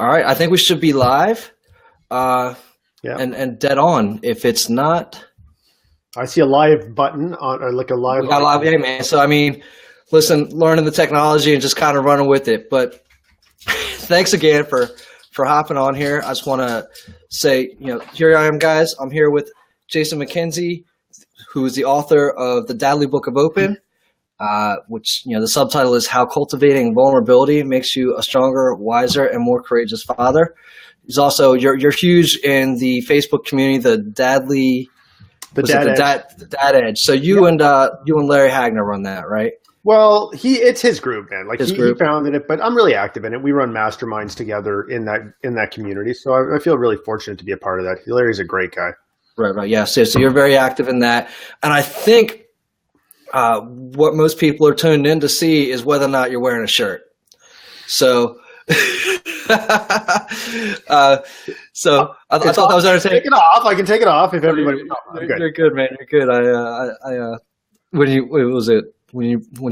All right, I think we should be live, Yeah. and dead on. If it's not, I see a live button on, or like a live. we got live, yeah, man. So I mean, listen, learning the technology and just kind of running with it. But thanks again for hopping on here. I just want to say, here I am, guys. I'm here with Jason McKenzie, who is the author of the Dadly Book of Open, which, the subtitle is How Cultivating Vulnerability Makes You a Stronger, Wiser, and More Courageous Father. He's also, you're huge in the Facebook community, the Dadly, the Dad Edge. So you and Larry Hagner run that, right? Well, it's his group, man. Like he group. founded it, but I'm really active in it. We run masterminds together in that community. So I feel really fortunate to be a part of that. Larry's a great guy. Right. Yeah. So you're very active in that. And I think what most people are tuned in to see is whether or not you're wearing a shirt. So, I thought that was entertaining. Take it off. I can take it off if everybody. You're good, man. You're good. When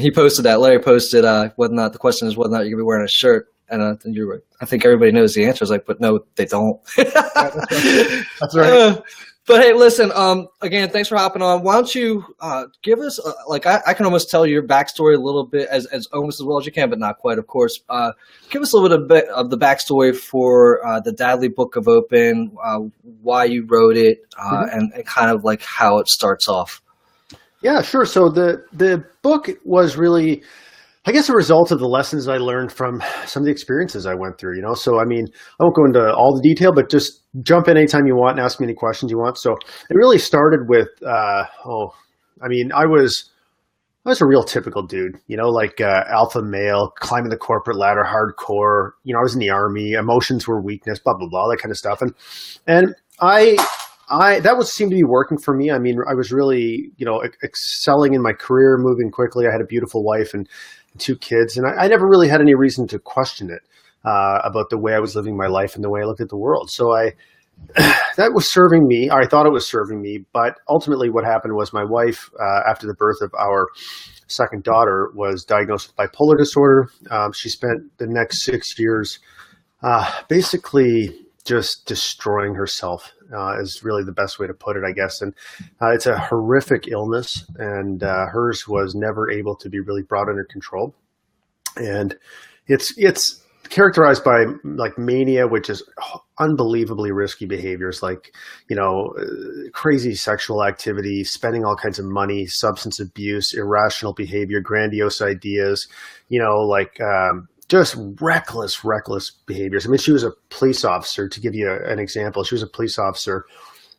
he posted that, Larry posted whether or not the question is whether or not you're gonna be wearing a shirt, and I think everybody knows the answer. Is like, but no, they don't. That's right. But hey, listen. Again, thanks for hopping on. Why don't you give us I can almost tell your backstory a little bit as almost as well as you can, but not quite, of course. Give us a little bit of the backstory for the Dadly Book of Open, why you wrote it, and kind of like how it starts off. Yeah, sure. So the book was really, I guess, a result of the lessons I learned from some of the experiences I went through, So, I mean, I won't go into all the detail, but just jump in anytime you want and ask me any questions you want. So it really started with, I was a real typical dude, alpha male, climbing the corporate ladder, hardcore, I was in the army, emotions were weakness, blah, blah, blah, that kind of stuff. And that seemed to be working for me. I mean, I was really, excelling in my career, moving quickly. I had a beautiful wife and two kids, and I never really had any reason to question it about the way I was living my life and the way I looked at the world. So that was serving me, or I thought it was serving me. But ultimately what happened was my wife, after the birth of our second daughter, was diagnosed with bipolar disorder. She spent the next 6 years basically just destroying herself, is really the best way to put it, I guess. And it's a horrific illness, and hers was never able to be really brought under control. And it's characterized by like mania, which is unbelievably risky behaviors, like, crazy sexual activity, spending all kinds of money, substance abuse, irrational behavior, grandiose ideas, just reckless behaviors. I mean, she was a police officer, to give you an example. She was a police officer,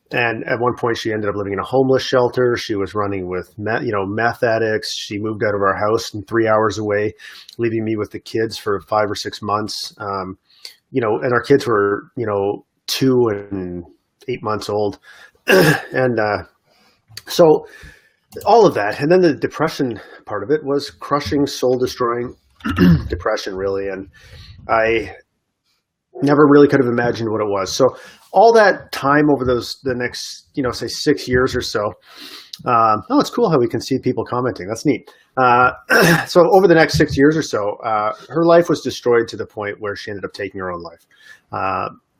and at one point she ended up living in a homeless shelter. She was running with meth addicts. She moved out of our house and 3 hours away, leaving me with the kids for 5 or 6 months. And our kids were, 2 and 8 months old. And so all of that. And then the depression part of it was crushing, soul destroying depression, really. And I never really could have imagined what it was. So all that time over the next, say 6 years or so. It's cool how we can see people commenting. That's neat. So over the next 6 years or so, her life was destroyed to the point where she ended up taking her own life.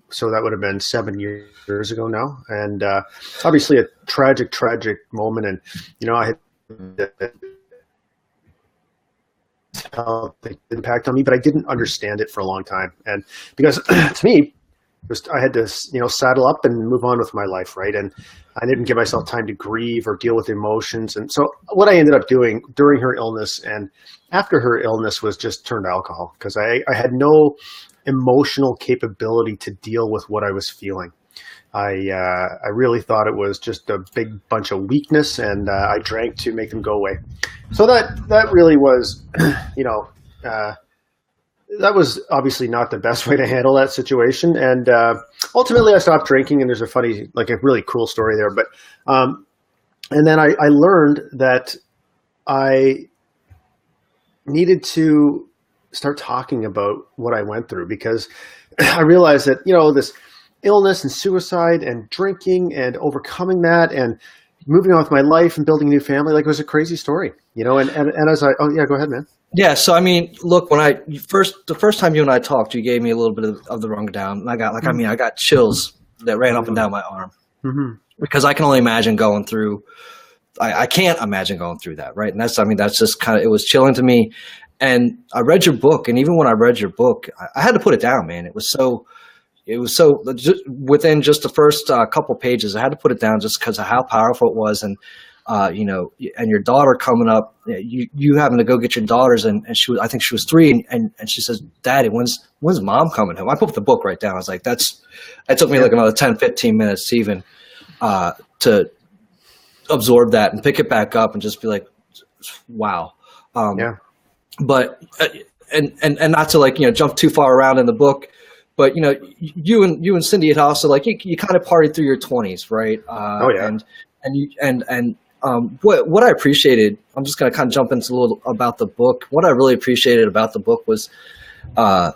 So that would have been 7 years ago now. And obviously a tragic moment. And, I had the impact on me, but I didn't understand it for a long time. And because to me, I had to, saddle up and move on with my life, right? And I didn't give myself time to grieve or deal with emotions. And so what I ended up doing during her illness and after her illness was just turn to alcohol, because I had no emotional capability to deal with what I was feeling. I really thought it was just a big bunch of weakness, and I drank to make them go away. So that really was, that was obviously not the best way to handle that situation. And ultimately I stopped drinking, and there's a really cool story there. But and then I learned that I needed to start talking about what I went through, because I realized that, this illness and suicide and drinking and overcoming that and moving on with my life and building a new family, it was a crazy story, and as go ahead, man. Yeah, so I mean, look, the first time you and I talked, you gave me a little bit of the rundown, and I got chills that ran up and down my arm Mm-hmm. because I can only imagine going through. I can't imagine going through that, right? And that's just kind of, it was chilling to me. And I read your book, and even when I read your book, I had to put it down, man. It was so just within just the first couple pages, I had to put it down just because of how powerful it was. And and your daughter coming up, you having to go get your daughters, and I think she was 3, and she says, "Daddy, when's mom coming home?" I put the book right down. I was like, it took me like another 10, 15 minutes to even to absorb that and pick it back up and just be like, wow. But and not to jump too far around in the book, but you and Cindy had also you kind of partied through your 20s, right? What I appreciated, I'm just going to kind of jump into a little about the book. What I really appreciated about the book was how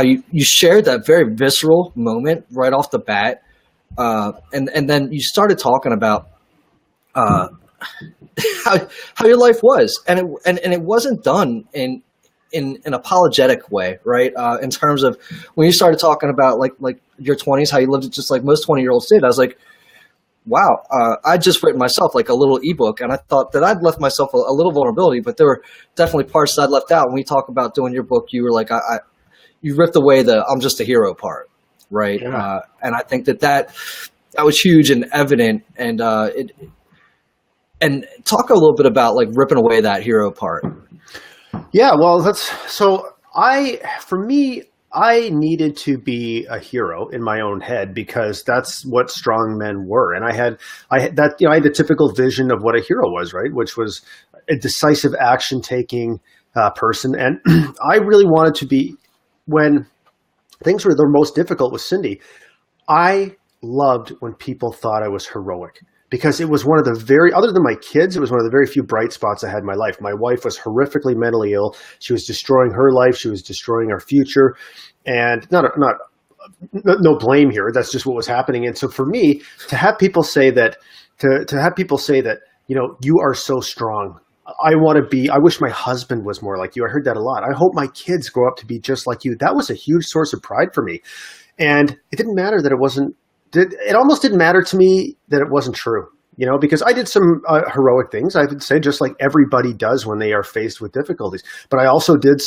you shared that very visceral moment right off the bat, and then you started talking about how your life was, and it wasn't done in an apologetic way, right? In terms of when you started talking about like your 20s, how you lived it just like most 20-year-olds did. I was like, wow, I'd just written myself like a little ebook, and I thought that I'd left myself a little vulnerability, but there were definitely parts that I'd left out. When we talk about doing your book, you were like, you ripped away the "I'm just a hero" part, right? Yeah. And I think that was huge and evident, and and talk a little bit about like ripping away that hero part. Yeah, well, I needed to be a hero in my own head because that's what strong men were. And I had the typical vision of what a hero was, right? Which was a decisive action taking person. And I really wanted to be, when things were the most difficult with Cindy, I loved when people thought I was heroic. Because it was one of the other than my kids, it was one of the very few bright spots I had in my life. My wife was horrifically mentally ill. She was destroying her life. She was destroying our future. And no blame here. That's just what was happening. And so for me, to have people say that, you are so strong. I wish my husband was more like you. I heard that a lot. I hope my kids grow up to be just like you. That was a huge source of pride for me. And it didn't matter that it almost didn't matter to me that it wasn't true, because I did some heroic things, I would say, just like everybody does when they are faced with difficulties. But I also did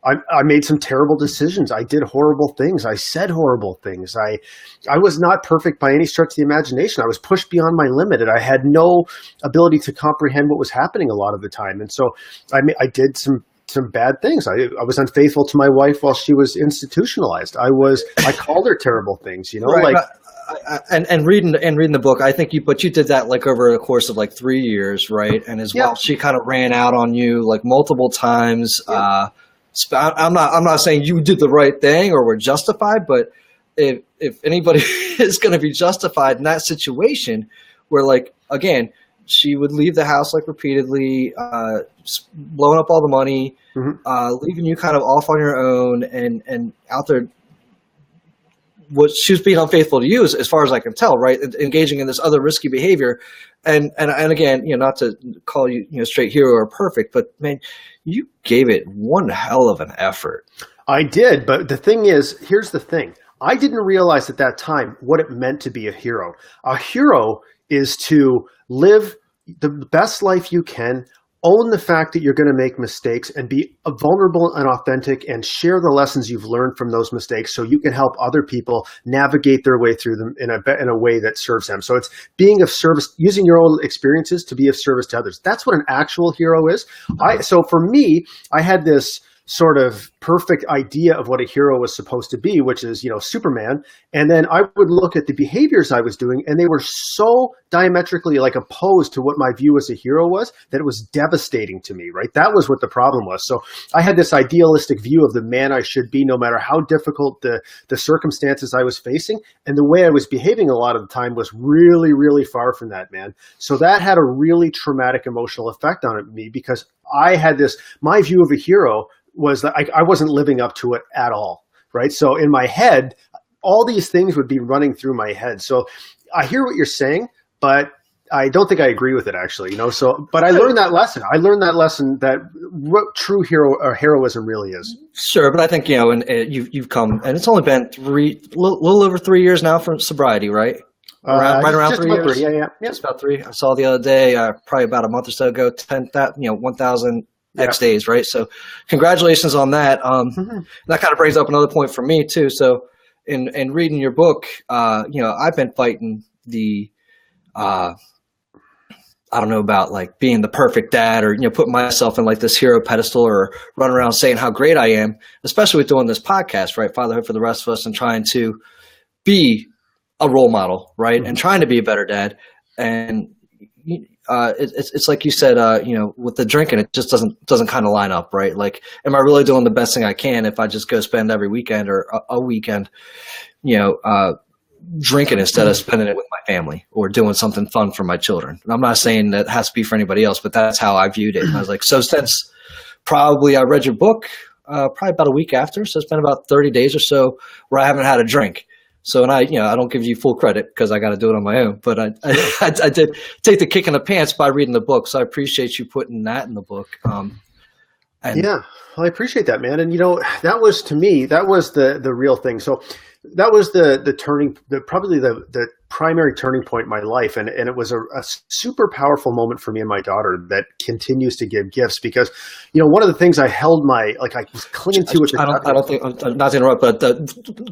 I made some terrible decisions. I did horrible things. I said horrible things. I was not perfect by any stretch of the imagination. I was pushed beyond my limit, and I had no ability to comprehend what was happening a lot of the time. And so I did some bad things. I was unfaithful to my wife while she was institutionalized. I called her terrible things, right. And reading the book, I think you did that like over the course of like 3 years, right? And as well, she kind of ran out on you like multiple times. Yeah. I'm not saying you did the right thing or were justified, but if anybody is going to be justified in that situation, where like again, she would leave the house like repeatedly, blowing up all the money, leaving you kind of off on your own, and out there. She was being unfaithful to you, as far as I can tell, right? Engaging in this other risky behavior, and again, not to call you, straight hero or perfect, but man, you gave it one hell of an effort. I did, but the thing is, here's the thing: I didn't realize at that time what it meant to be a hero. A hero is to live the best life you can, own the fact that you're going to make mistakes, and be vulnerable and authentic, and share the lessons you've learned from those mistakes so you can help other people navigate their way through them in a way that serves them. So it's being of service, using your own experiences to be of service to others. That's what an actual hero is. So for me, I had this sort of perfect idea of what a hero was supposed to be, which is, Superman. And then I would look at the behaviors I was doing, and they were so diametrically like opposed to what my view as a hero was, that it was devastating to me, right? That was what the problem was. So I had this idealistic view of the man I should be, no matter how difficult the circumstances I was facing. And the way I was behaving a lot of the time was really, really far from that, man. So that had a really traumatic emotional effect on me, because I had my view of a hero was that I wasn't living up to it at all, right? So in my head, all these things would be running through my head. So I hear what you're saying, but I don't think I agree with it actually, so, but I learned that lesson. I learned that lesson that what true heroism really is. Sure. But I think, and you've come, and it's only been little over 3 years now from sobriety, right? Right around 3 years. 3, yeah. Just about 3. I saw the other day, probably about a month or so ago, 1,000 X days, right? So congratulations on that. That kind of brings up another point for me too. So in reading your book, I've been fighting the, I don't know about like being the perfect dad or, putting myself in like this hero pedestal or running around saying how great I am, especially with doing this podcast, right? Fatherhood for the rest of us, and trying to be a role model, right? And trying to be a better dad. And it's like you said, with the drinking, it just doesn't kind of line up, right? Like, am I really doing the best thing I can if I just go spend every weekend or a weekend, drinking instead of spending it with my family or doing something fun for my children? And I'm not saying that has to be for anybody else, but that's how I viewed it. And I was like, so since probably I read your book, probably about a week after, so it's been about 30 days or so where I haven't had a drink. So, and I don't give you full credit because I got to do it on my own, but I did take the kick in the pants by reading the book. So I appreciate you putting that in the book. Yeah, well, I appreciate that, man. And that was, to me, that was the real thing. So that was probably the primary turning point in my life. And it was a super powerful moment for me and my daughter that continues to give gifts because, one of the things I held I was clinging to. I don't think, not to interrupt, but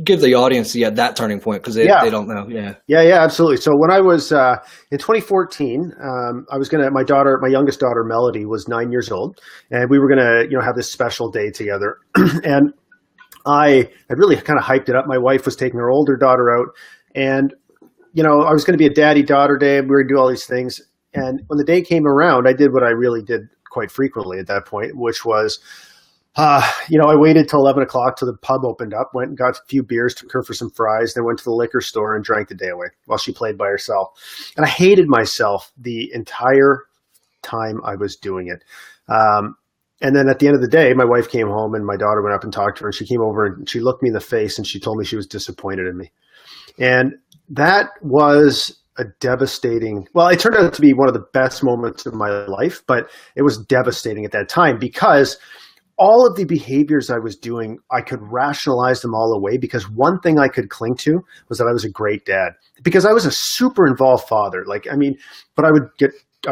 give the audience that turning point because they don't know. Yeah, absolutely. So when I was in 2014, my youngest daughter, Melody, was 9 years old, and we were going to, have this special day together. And I really kind of hyped it up. My wife was taking her older daughter out, and I was going to be a daddy-daughter day. We were going to do all these things. And when the day came around, I did what I really did quite frequently at that point, which was, I waited till 11 o'clock till the pub opened up, went and got a few beers, took her for some fries, then went to the liquor store and drank the day away while she played by herself. And I hated myself the entire time I was doing it. And then at the end of the day, my wife came home and my daughter went up and talked to her, and she came over and she looked me in the face and she told me she was disappointed in me. And that was a devastating, well, it turned out to be one of the best moments of my life, but it was devastating at that time because all of the behaviors I was doing, I could rationalize them all away because one thing I could cling to was that I was a great dad because I was a super involved father. But I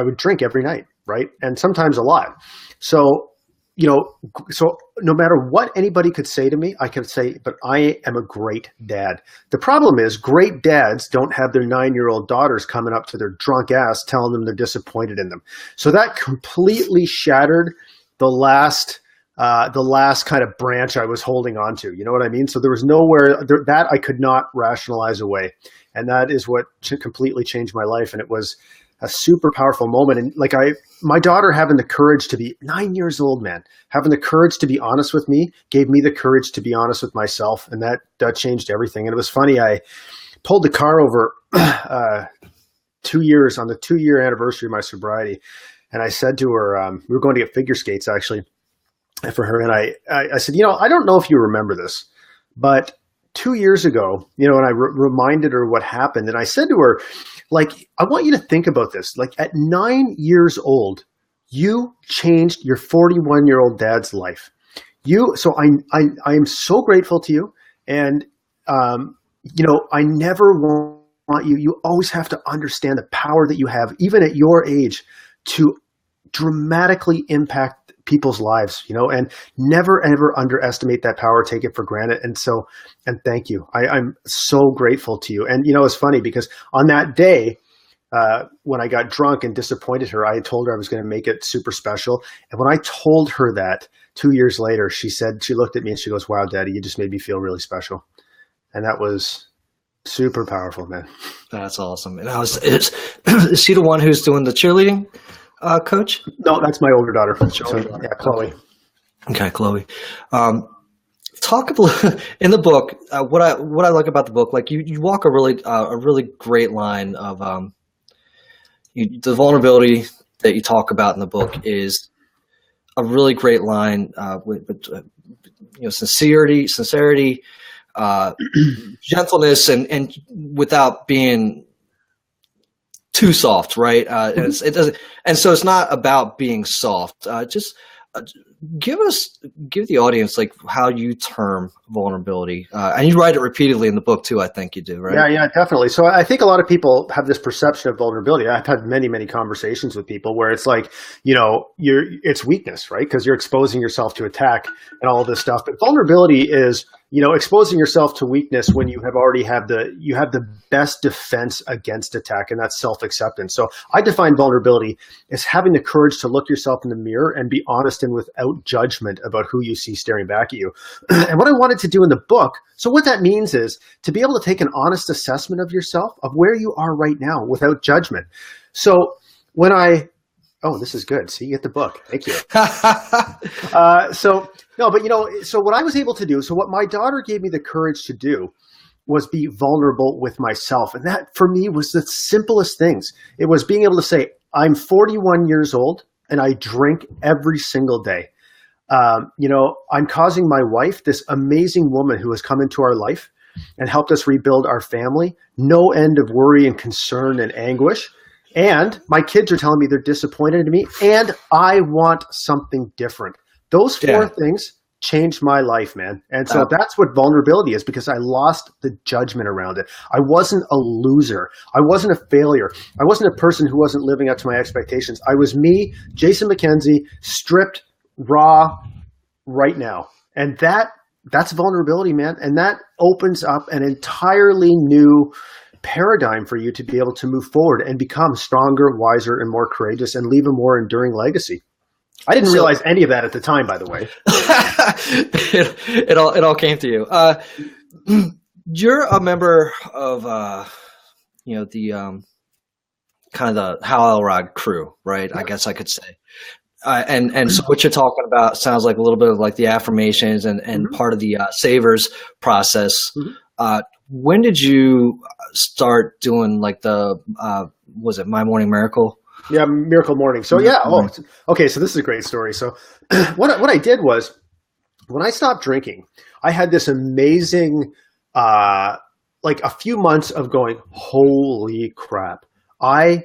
would drink every night, right? And sometimes a lot. So no matter what anybody could say to me, I could say, but I am a great dad. The problem is great dads don't have their 9-year-old daughters coming up to their drunk ass telling them they're disappointed in them. So that completely shattered the last kind of branch I was holding on to. You know what I mean? So there was nowhere that I could not rationalize away. And that is what completely changed my life. And it was a super powerful moment. And my daughter having the courage to be 9 years old, man, having the courage to be honest with me gave me the courage to be honest with myself. And that changed everything. And it was funny. I pulled the car over 2 years on the 2-year anniversary of my sobriety. And I said to her, we were going to get figure skates actually for her. And I said, I don't know if you remember this, but 2 years ago, and I reminded her what happened. And I said to her, I want you to think about this. At 9 years old, you changed your 41-year-old dad's life. So I am so grateful to you. And, I never want you always have to understand the power that you have, even at your age, to dramatically impact people's lives, and never, ever underestimate that power, take it for granted. And thank you. I'm so grateful to you. And, it's funny because on that day, when I got drunk and disappointed her, I told her I was going to make it super special. And when I told her that 2 years later, she looked at me and she goes, "Wow, Daddy, you just made me feel really special." And that was super powerful, man. That's awesome. And is she the one who's doing the cheerleading? Coach? No, that's my older daughter. Yeah, Chloe. Okay, Chloe. Talk a little in the book. What I like about the book, you walk a really great line of the vulnerability that you talk about in the book is a really great line with sincerity, gentleness, and without being too soft, right? And it doesn't, and so it's not about being soft. Just give the audience like how you term vulnerability, and you write it repeatedly in the book too. I think you do, right? Yeah, definitely. So I think a lot of people have this perception of vulnerability. I've had many conversations with people where it's like, it's weakness, right? Because you're exposing yourself to attack and all of this stuff. But vulnerability is, exposing yourself to weakness when you have already have the best defense against attack, and that's self-acceptance. So I define vulnerability as having the courage to look yourself in the mirror and be honest and without judgment about who you see staring back at you. And what I wanted to do in the book, so what that means is to be able to take an honest assessment of yourself, of where you are right now without judgment. So when oh, this is good. See, you get the book. Thank you. So what I was able to do, so what my daughter gave me the courage to do was be vulnerable with myself. And that for me was the simplest things. It was being able to say, I'm 41 years old and I drink every single day. I'm causing my wife, this amazing woman who has come into our life and helped us rebuild our family, no end of worry and concern and anguish. And my kids are telling me they're disappointed in me, and I want something different. Those four things changed my life, man. And so that's what vulnerability is, because I lost the judgment around it. I wasn't a loser. I wasn't a failure. I wasn't a person who wasn't living up to my expectations. I was me, Jason McKenzie, stripped, raw, right now. And that's vulnerability, man. And that opens up an entirely new paradigm for you to be able to move forward and become stronger, wiser, and more courageous and leave a more enduring legacy. I didn't realize any of that at the time, by the way. it all came to you. You're a member of the kind of the Hal Elrod crew, right? I guess I could say. And so what you're talking about sounds like a little bit of like the affirmations and part of the Savers process. When did you start doing like the, was it My Morning Miracle? Yeah, Miracle Morning. So okay. So this is a great story. So what I did was, when I stopped drinking, I had this amazing, like a few months of going, holy crap. I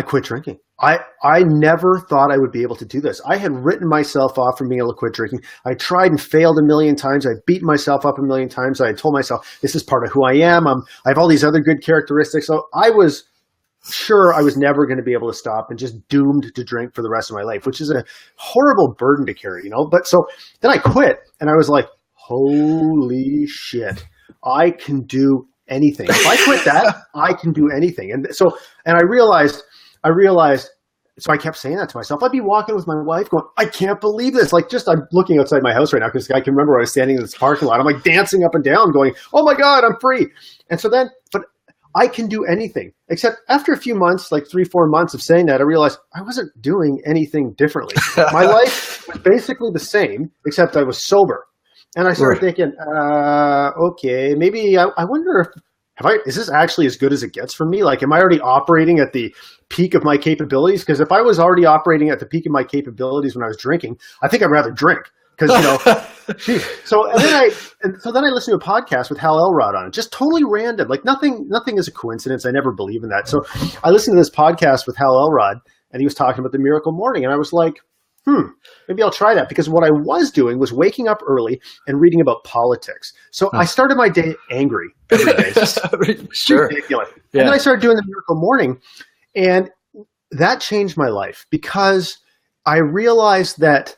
quit drinking. I never thought I would be able to do this. I had written myself off from being able to quit drinking. I tried and failed a million times. I beat myself up a million times. I told myself, this is part of who I am. I have all these other good characteristics. So I was sure I was never going to be able to stop and just doomed to drink for the rest of my life, which is a horrible burden to carry, But so then I quit and I was like, holy shit, I can do anything. If I quit that, I can do anything. And I realized, so I kept saying that to myself. I'd be walking with my wife going, I can't believe this. Like I'm looking outside my house right now because I can remember I was standing in this parking lot. I'm like dancing up and down going, oh my God, I'm free. And so then, but I can do anything. Except after a few months, like 3-4 months of saying that, I realized I wasn't doing anything differently. My life was basically the same, except I was sober. And I started thinking, okay, maybe I wonder if, is this actually as good as it gets for me? Like, am I already operating at the peak of my capabilities? Because if I was already operating at the peak of my capabilities when I was drinking, I think I'd rather drink. Because, so then I listened to a podcast with Hal Elrod on it, just totally random. Like nothing is a coincidence. I never believe in that. So I listened to this podcast with Hal Elrod, and he was talking about the Miracle Morning. And I was like, maybe I'll try that, because what I was doing was waking up early and reading about politics. So I started my day angry every day. Sure. Ridiculous. Yeah. And then I started doing the Miracle Morning, and that changed my life, because I realized that,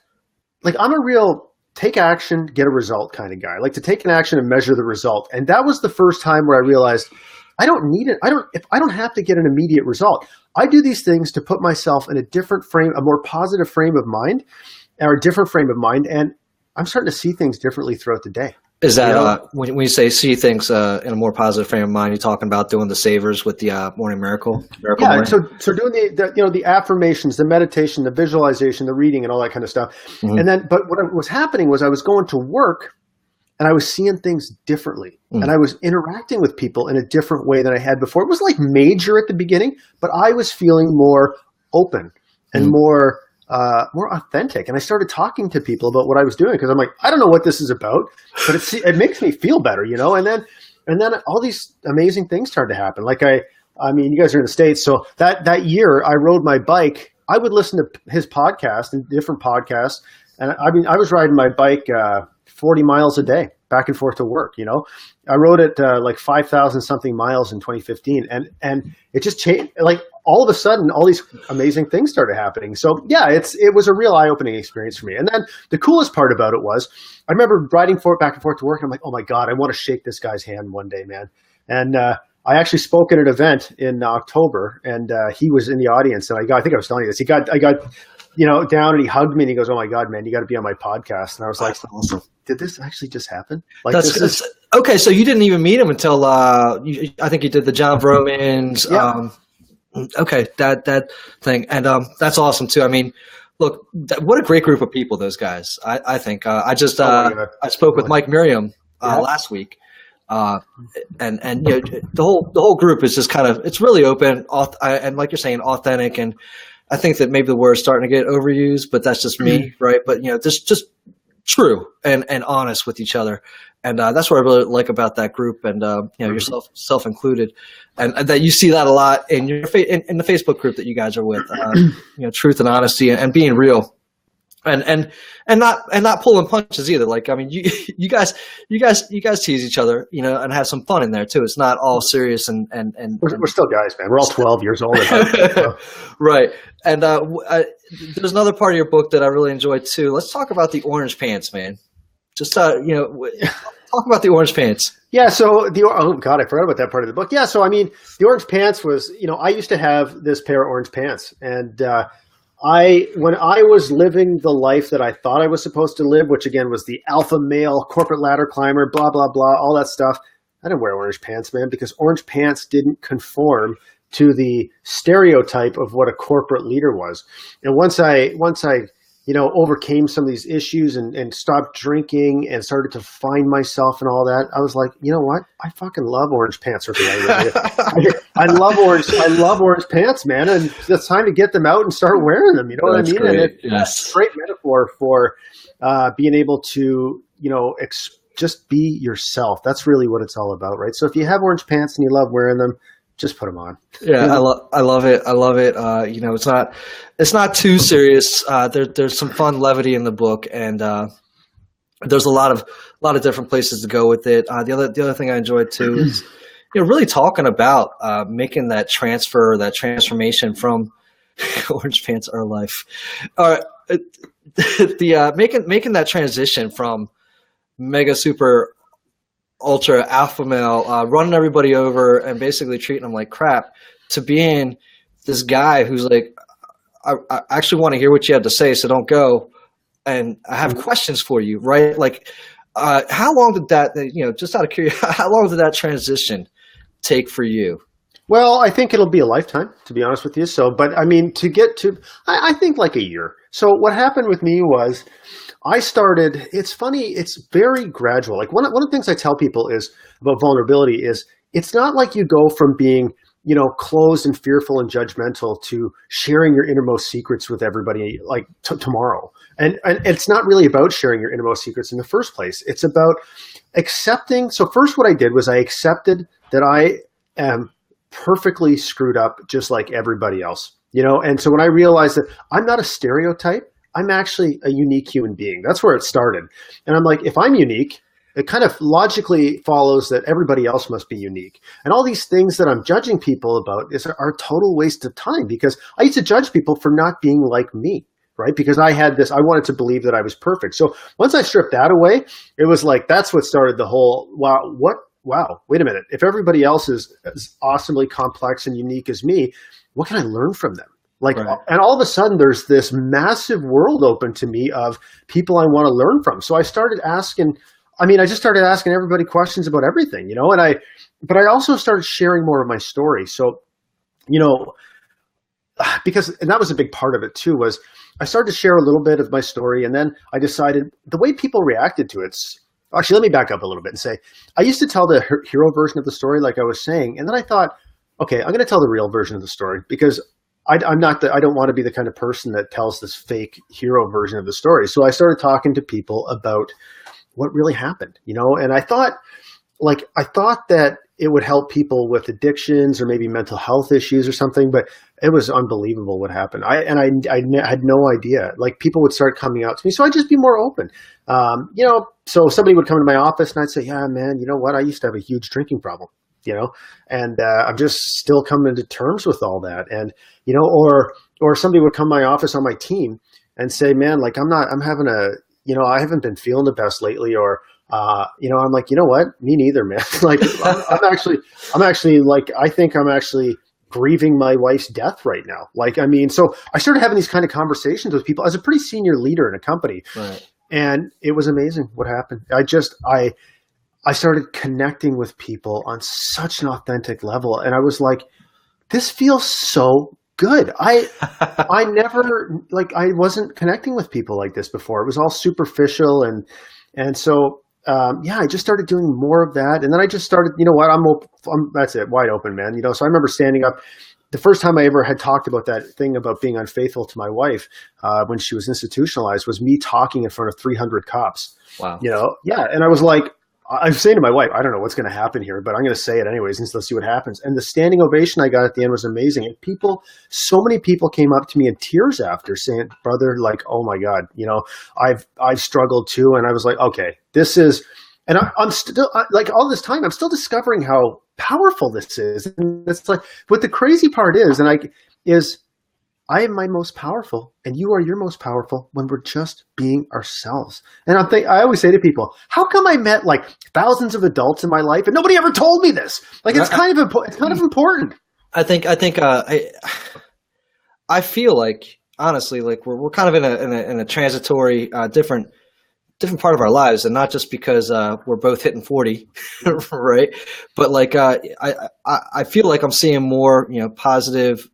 like, I'm a real take action, get a result kind of guy. I like to take an action and measure the result. And that was the first time where I realized I don't need it. I don't have to get an immediate result. I do these things to put myself in a different frame, a more positive frame of mind, or a different frame of mind. And I'm starting to see things differently throughout the day. Is that when you say see things in a more positive frame of mind, you're talking about doing the Savers with the Morning Miracle? Yeah, morning? So doing the affirmations, the meditation, the visualization, the reading, and all that kind of stuff. And then, but what was happening was I was going to work, and I was seeing things differently, and I was interacting with people in a different way than I had before. It was like major at the beginning, but I was feeling more open and more authentic. And I started talking to people about what I was doing, because I'm like, I don't know what this is about, but it makes me feel better, And then all these amazing things started to happen. Like I mean, you guys are in the States. So that year I rode my bike. I would listen to his podcast and different podcasts. And I mean, I was riding my bike 40 miles a day back and forth to work. I rode it like 5,000 something miles in 2015, and it just changed. Like all of a sudden, all these amazing things started happening. So yeah, it was a real eye-opening experience for me. And then the coolest part about it was, I remember riding back and forth to work, and I'm like, oh my God, I want to shake this guy's hand one day, man. And I actually spoke at an event in October, and he was in the audience, and I think I was telling you this. I got down, and he hugged me, and he goes, "Oh my God, man, you got to be on my podcast." And I was like, awesome. Did this actually just happen? Like, okay. So you didn't even meet him until I think you did the John Vromans. Yeah. Okay, that thing, and that's awesome too. I mean, look, what a great group of people those guys. I think I spoke with Mike Merriam last week. And the whole group is just kind of, it's really open, and like you're saying, authentic. And I think that maybe the word's starting to get overused, but that's just me, right? But just true and honest with each other, and that's what I really like about that group. And yourself self included, and that you see that a lot in your in the Facebook group that you guys are with. Truth and honesty and being real. And not pulling punches either. Like, I mean, you guys tease each other, and have some fun in there too. It's not all serious and we're still guys, man. We're all 12 years old. Right. And there's another part of your book that I really enjoyed too. Let's talk about the orange pants, man. Just talk about the orange pants. Yeah. So oh God, I forgot about that part of the book. Yeah. So I mean, the orange pants was, I used to have this pair of orange pants, and when I was living the life that I thought I was supposed to live, which again was the alpha male corporate ladder climber, blah, blah, blah, all that stuff, I didn't wear orange pants, man, because orange pants didn't conform to the stereotype of what a corporate leader was. And once I overcame some of these issues and stopped drinking and started to find myself and all that, I was like, you know what? I fucking love orange pants. I love orange pants, man. And it's time to get them out and start wearing them. You know what I mean? Great. And it's a great metaphor for being able to, just be yourself. That's really what it's all about, right? So if you have orange pants and you love wearing them, just put them on. Yeah, I love it. I love it. It's not too serious. There's some fun levity in the book, and there's a lot of different places to go with it. The other thing I enjoyed too is really talking about making that transfer, that transformation from orange pants are life, making that transition from mega super ultra alpha male, running everybody over and basically treating them like crap, to being this guy who's like, I actually want to hear what you have to say, so don't go. And I have questions for you, right? Like, how long did that, just out of curiosity, how long did that transition take for you? Well, I think it'll be a lifetime, to be honest with you. So, but I mean, I think like a year. So what happened with me was, it's funny, it's very gradual. Like one of the things I tell people is about vulnerability is, it's not like you go from being, closed and fearful and judgmental to sharing your innermost secrets with everybody like tomorrow. And it's not really about sharing your innermost secrets in the first place. It's about accepting. So first what I did was I accepted that I am perfectly screwed up just like everybody else, And so when I realized that I'm not a stereotype, I'm actually a unique human being. That's where it started. And I'm like, if I'm unique, it kind of logically follows that everybody else must be unique. And all these things that I'm judging people about are a total waste of time, because I used to judge people for not being like me, right? Because I wanted to believe that I was perfect. So once I stripped that away, it was like, that's what started the whole, wow, wait a minute. If everybody else is as awesomely complex and unique as me, what can I learn from them? Like, right. And all of a sudden there's this massive world open to me of people I want to learn from. So I started asking, I just started asking everybody questions about everything, but I also started sharing more of my story. So, because, and that was a big part of it too, was I started to share a little bit of my story. And then I decided the way people reacted to it, actually, let me back up a little bit and say, I used to tell the hero version of the story, like I was saying. And then I thought, okay, I'm going to tell the real version of the story, because I don't want to be the kind of person that tells this fake hero version of the story. So I started talking to people about what really happened, and I thought like I thought that it would help people with addictions or maybe mental health issues or something, but it was unbelievable what happened. I had no idea. Like people would start coming out to me, so I'd just be more open. So somebody would come to my office and I'd say, "Yeah, man, you know what? I used to have a huge drinking problem." And I'm just still coming to terms with all that. And or somebody would come to my office on my team and say, "Man, like I'm having I haven't been feeling the best lately," or I'm like, you know what? Me neither, man. Like, I'm actually like, I think I'm actually grieving my wife's death right now. Like, I mean, so I started having these kind of conversations with people as a pretty senior leader in a company. Right. And it was amazing what happened. I started connecting with people on such an authentic level. And I was like, this feels so good. I never, like, I wasn't connecting with people like this before. It was all superficial. And so, I just started doing more of that. And then I just started, you know what, that's it, wide open, man. So I remember standing up the first time I ever had talked about that thing about being unfaithful to my wife, when she was institutionalized, was me talking in front of 300 cops. Wow. Yeah. And I was like, I'm saying to my wife, I don't know what's going to happen here, but I'm going to say it anyways, and let's see what happens. And the standing ovation I got at the end was amazing. And so many people came up to me in tears after saying, brother, like, oh my God, I've struggled too. And I was like, okay, this is, and I'm still like all this time, I'm still discovering how powerful this is. And it's like, but the crazy part is, I am my most powerful and you are your most powerful when we're just being ourselves. And I always say to people, how come I met like thousands of adults in my life and nobody ever told me this? Like, it's kind of important. I feel like, honestly, like we're kind of in a transitory, different part of our lives, and not just because we're both hitting 40, right? But like I feel like I'm seeing more, positive,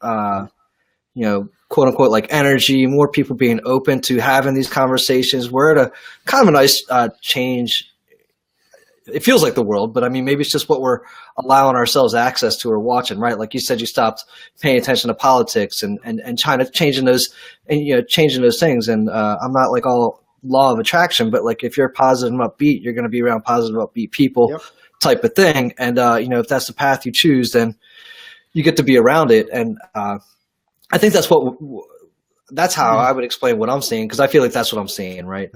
quote unquote, like energy, more people being open to having these conversations. We're at a kind of a nice change. It feels like the world, but I mean, maybe it's just what we're allowing ourselves access to or watching, right? Like you said, you stopped paying attention to politics and trying to changing those things. And I'm not like all law of attraction, but like if you're positive and upbeat, you're going to be around positive, upbeat people. Yep. Type of thing. And, if that's the path you choose, then you get to be around it. And I think that's how I would explain what I'm seeing, because I feel like that's what I'm seeing, right?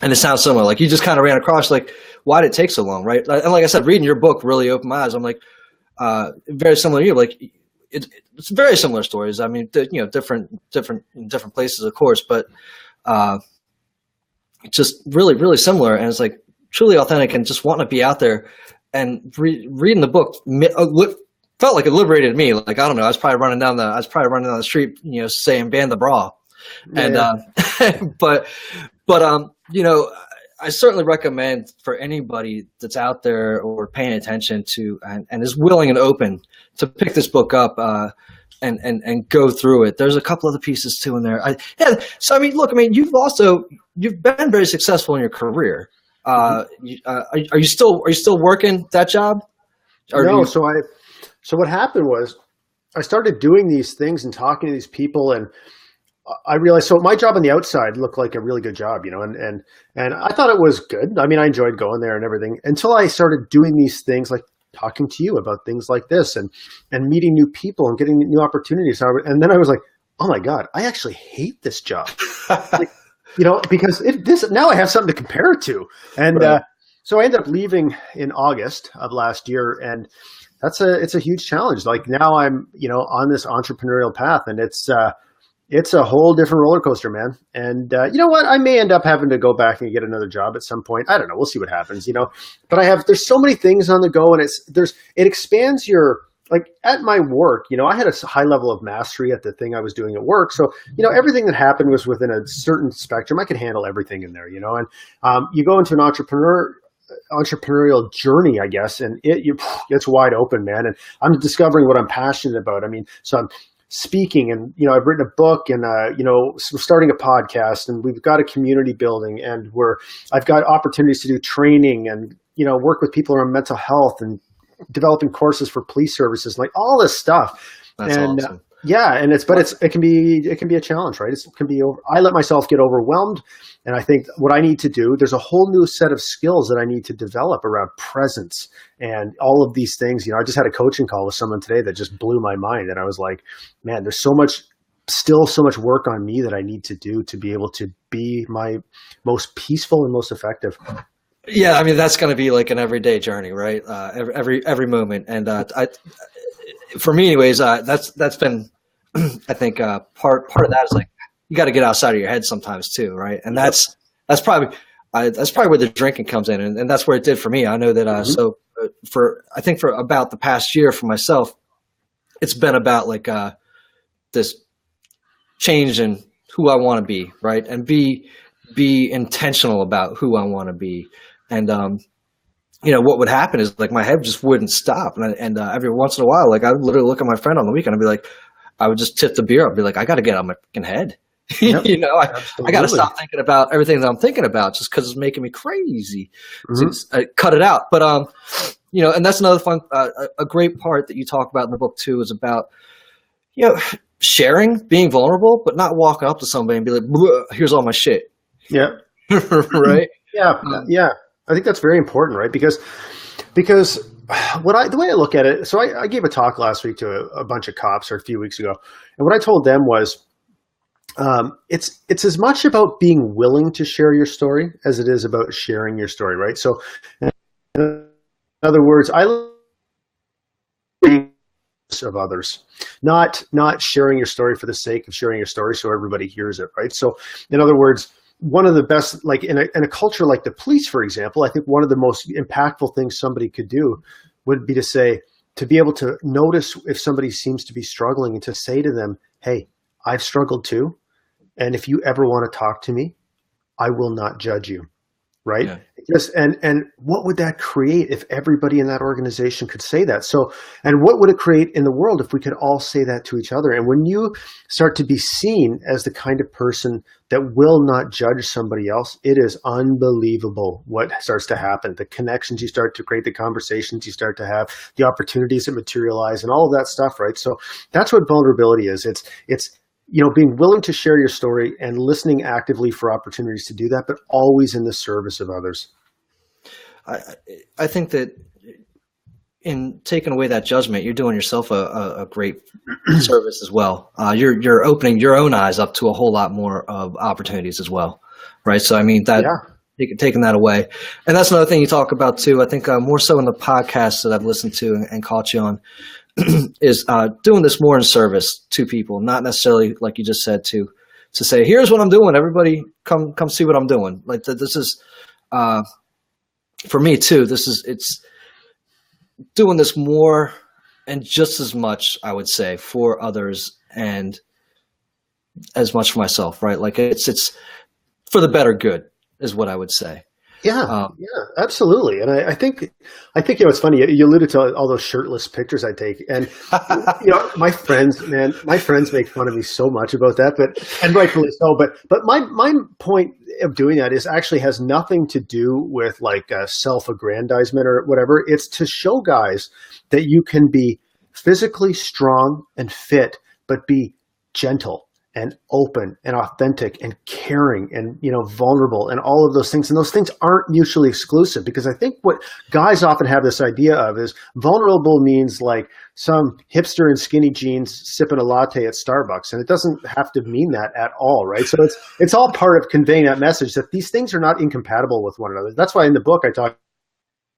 And it sounds similar. Like you just kind of ran across, like, why did it take so long, right? And like I said, reading your book really opened my eyes. I'm like, very similar to you. Like it's very similar stories. I mean, different in different places, of course, but just really, really similar. And it's like truly authentic, and just wanting to be out there and reading the book felt like it liberated me. Like, I don't know, I was probably running down the street, saying ban the bra. Yeah. And, but I certainly recommend for anybody that's out there or paying attention to, and is willing and open to pick this book up, and go through it. There's a couple other pieces too in there. So I mean, look, you've been very successful in your career. Are you still working that job? No. So what happened was I started doing these things and talking to these people, and I realized, so my job on the outside looked like a really good job, and I thought it was good. I mean, I enjoyed going there and everything, until I started doing these things, like talking to you about things like this and meeting new people and getting new opportunities. And then I was like, oh my God, I actually hate this job. Because now I have something to compare it to. And right. So I ended up leaving in August of last year, and it's a huge challenge. Like now I'm, on this entrepreneurial path, and it's a whole different roller coaster, man. And you know what? I may end up having to go back and get another job at some point. I don't know. We'll see what happens, But there's so many things on the go, and it expands your, like at my work, I had a high level of mastery at the thing I was doing at work. So, everything that happened was within a certain spectrum. I could handle everything in there, and you go into an entrepreneurial journey, I guess, and it's wide open, man. And I'm discovering what I'm passionate about. I mean, so I'm speaking, and I've written a book, and we're starting a podcast, and we've got a community building, and I've got opportunities to do training and work with people around mental health and developing courses for police services, like all this stuff. That's awesome. Yeah, and it can be a challenge, right? It can be I let myself get overwhelmed, and I think what I need to do, there's a whole new set of skills that I need to develop around presence and all of these things. I just had a coaching call with someone today that just blew my mind, and I was like, man, there's still so much work on me that I need to do to be able to be my most peaceful and most effective. Yeah, I mean that's going to be like an everyday journey, right? Every moment, and for me, anyways, that's been, I think, part of that is like you got to get outside of your head sometimes too, right? And that's probably where the drinking comes in, and that's where it did for me. I know that. So for about the past year for myself, it's been about like this change in who I want to be, right, and be intentional about who I want to be, and what would happen is like my head just wouldn't stop, and every once in a while, like I would literally look at my friend on the weekend and be like, I would just tip the beer up, be like, I got to get out my fucking head. Yep, I got to stop thinking about everything that I'm thinking about just because it's making me crazy. So cut it out. But and that's another fun, a great part that you talk about in the book too is about sharing, being vulnerable, but not walking up to somebody and be like, here's all my shit. Yeah. Right. Yeah. Yeah. I think that's very important, right? Because the way I look at it, so I gave a talk last week to a bunch of cops or a few weeks ago, and what I told them was, it's as much about being willing to share your story as it is about sharing your story, right? So, in other words, I of others, not sharing your story for the sake of sharing your story so everybody hears it, right? So, in other words, one of the best, like in a culture like the police, for example, I think one of the most impactful things somebody could do would be to be able to notice if somebody seems to be struggling and to say to them, hey, I've struggled too. And if you ever want to talk to me, I will not judge you. Right. Yeah. And what would that create if everybody in that organization could say that? So, and what would it create in the world if we could all say that to each other? And when you start to be seen as the kind of person that will not judge somebody else, it is unbelievable what starts to happen. The connections you start to create, the conversations you start to have, the opportunities that materialize and all of that stuff. Right. So that's what vulnerability is. It's being willing to share your story and listening actively for opportunities to do that, but always in the service of others. I think that in taking away that judgment, you're doing yourself a great service as well. You're opening your own eyes up to a whole lot more of opportunities as well, right? So I mean taking that away, and that's another thing you talk about too. I think more so in the podcasts that I've listened to and caught you on is doing this more in service to people, not necessarily like you just said to say, here's what I'm doing. Everybody come see what I'm doing. Like this is. For me too, it's doing this more and just as much, I would say, for others and as much for myself, right? Like it's for the better good is what I would say. Yeah, absolutely. And I think it's funny. You alluded to all those shirtless pictures I take, and my friends make fun of me so much about that, and rightfully so. But my point of doing that is actually has nothing to do with like self-aggrandizement or whatever. It's to show guys that you can be physically strong and fit, but be gentle and open and authentic and caring and, vulnerable and all of those things. And those things aren't mutually exclusive, because I think what guys often have this idea of is vulnerable means like some hipster in skinny jeans sipping a latte at Starbucks. And it doesn't have to mean that at all, right? So it's all part of conveying that message that these things are not incompatible with one another. That's why in the book I talk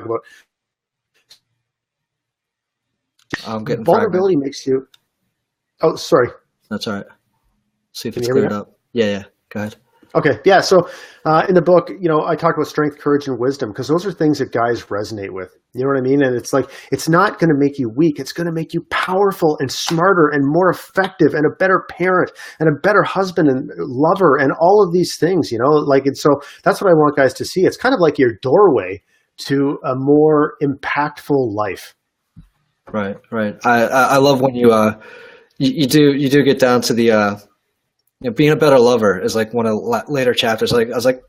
about vulnerability makes you. Oh, sorry. That's all right. See if it's cleared up. Yeah. Go ahead. Okay. Yeah. So in the book, I talk about strength, courage, and wisdom, because those are things that guys resonate with. You know what I mean? And it's like, it's not going to make you weak. It's going to make you powerful and smarter and more effective and a better parent and a better husband and lover and all of these things, and so that's what I want guys to see. It's kind of like your doorway to a more impactful life. Right. I love when you do get down to the, being a better lover is like one of the later chapters. Like I was like,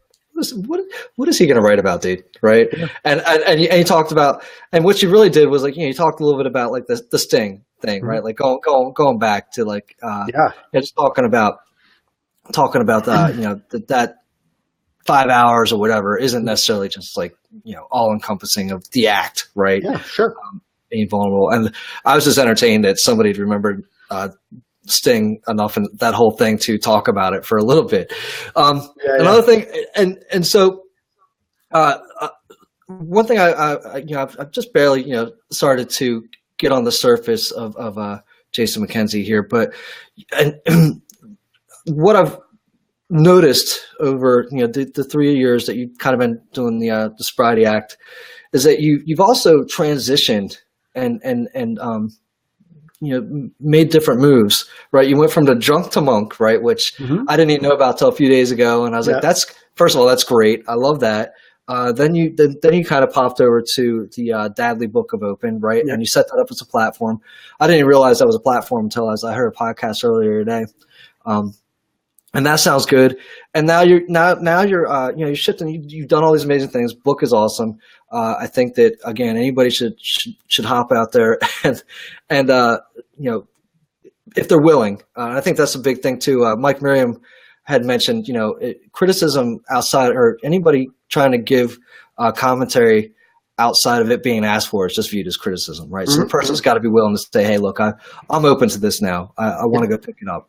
what is he going to write about, dude? Right. Yeah. And you talked about, and what you really did was like, you talked a little bit about like the sting thing, right? Like going back to like, Yeah. just talking about that 5 hours or whatever isn't necessarily just like, all encompassing of the act, right? Yeah, sure. Being vulnerable. And I was just entertained that somebody remembered Sting enough in that whole thing to talk about it for a little bit. Another thing, and so one thing I've just barely started to get on the surface of Jason McKenzie here, but and what I've noticed over the 3 years that you've kind of been doing the Sobriety Act is that you've also transitioned and made different moves, right? You went from the drunk to monk, right? Which I didn't even know about till a few days ago. And I was like, first of all, that's great. I love that. Then you kind of popped over to the Dadley Book of Open, right? Yeah. And you set that up as a platform. I didn't even realize that was a platform until I heard a podcast earlier today. And that sounds good. And now you're shifting. You've done all these amazing things. Book is awesome. I think that again, anybody should hop out there and if they're willing. I think that's a big thing too. Mike Merriam had mentioned, criticism outside or anybody trying to give commentary outside of it being asked for is just viewed as criticism, right? So the person's got to be willing to say, hey, look, I'm open to this now. I want to go pick it up.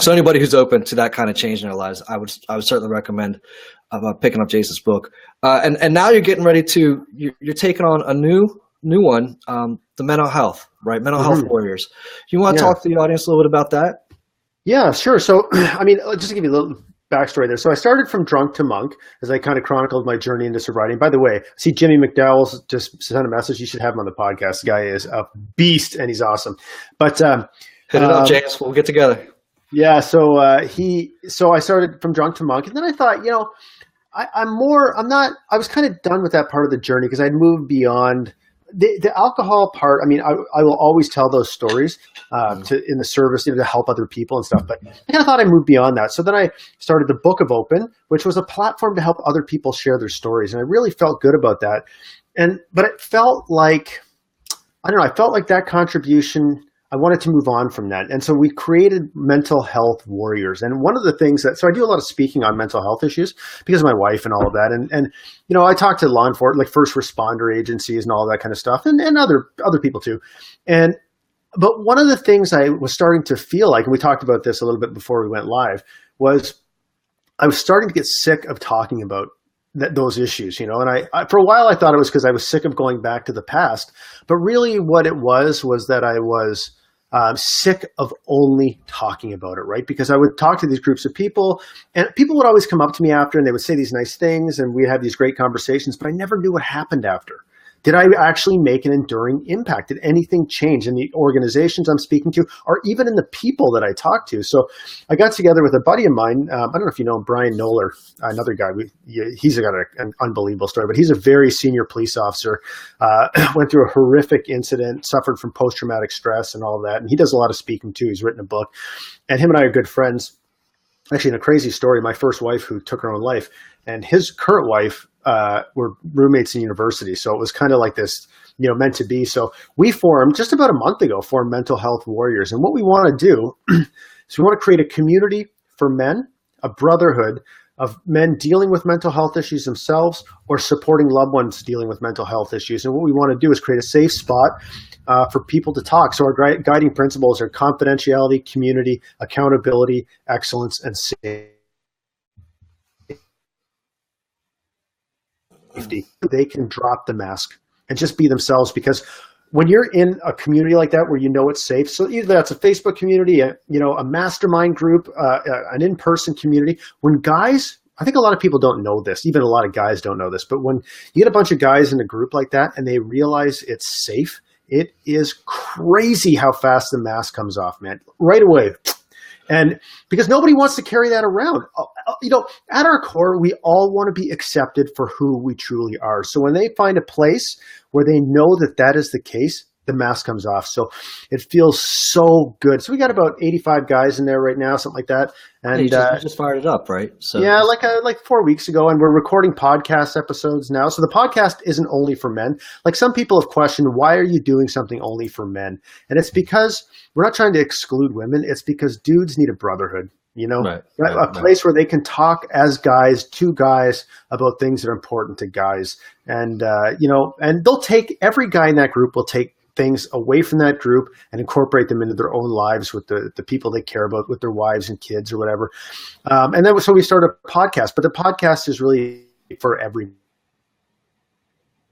So anybody who's open to that kind of change in their lives, I would certainly recommend picking up Jason's book. And now you're getting ready to you're taking on a new one, the mental health, right? Mental health warriors. You want to talk to the audience a little bit about that? Yeah, sure. So, I mean, just to give you a little backstory there. So I started from drunk to monk as I kind of chronicled my journey into sobriety. And by the way, see Jimmy McDowell's just sent a message. You should have him on the podcast. The guy is a beast and he's awesome. But hit it up, James. We'll get together. Yeah. So I started from drunk to monk, and then I thought, I was kind of done with that part of the journey because I'd moved beyond the alcohol part. I mean, I will always tell those stories in the service, to help other people and stuff. But I kind of thought I moved beyond that. So then I started the Book of Open, which was a platform to help other people share their stories. And I really felt good about that. But it felt like, I don't know, I felt like that contribution, I wanted to move on from that. And so we created Mental Health Warriors. And one of the things so I do a lot of speaking on mental health issues because of my wife and all of that. And I talk to law enforcement, like first responder agencies and all that kind of stuff, and other people too. But one of the things I was starting to feel like, and we talked about this a little bit before we went live, was I was starting to get sick of talking about those issues, and I for a while I thought it was because I was sick of going back to the past, but really what it was that I was sick of only talking about it, right? Because I would talk to these groups of people, and people would always come up to me after, and they would say these nice things, and we'd have these great conversations, but I never knew what happened after. Did I actually make an enduring impact? Did anything change in the organizations I'm speaking to, or even in the people that I talk to? So I got together with a buddy of mine. I don't know if you know him, Brian Noller, another guy. He's got an unbelievable story, but he's a very senior police officer, went through a horrific incident, suffered from post-traumatic stress and all of that. And he does a lot of speaking too. He's written a book. And him and I are good friends. Actually, in a crazy story, my first wife who took her own life and his current wife were roommates in university. So it was kind of like this, meant to be. So we formed just about a month ago, Mental Health Warriors. And what we want to do is we want to create a community for men, a brotherhood of men dealing with mental health issues themselves or supporting loved ones dealing with mental health issues. And what we want to do is create a safe spot for people to talk. So our guiding principles are confidentiality, community, accountability, excellence, and safety. They can drop the mask and just be themselves, because when you're in a community like that where it's safe, so either that's a Facebook community, a mastermind group, an in-person community, when guys, I think a lot of people don't know this, even a lot of guys don't know this, but when you get a bunch of guys in a group like that and they realize it's safe, it is crazy how fast the mask comes off, man, right away. And because nobody wants to carry that around, at our core, we all want to be accepted for who we truly are. So when they find a place where they know that is the case, the mask comes off. So it feels so good. So we got about 85 guys in there right now, something like that. And you just fired it up, right? So yeah, like 4 weeks ago, and we're recording podcast episodes now. So the podcast isn't only for men. Like some people have questioned, why are you doing something only for men? And it's because we're not trying to exclude women. It's because dudes need a brotherhood. A place where they can talk as guys to guys about things that are important to guys. And, and they'll take, every guy in that group will take things away from that group and incorporate them into their own lives with the people they care about, with their wives and kids or whatever. And then, so we started a podcast, but the podcast is really for every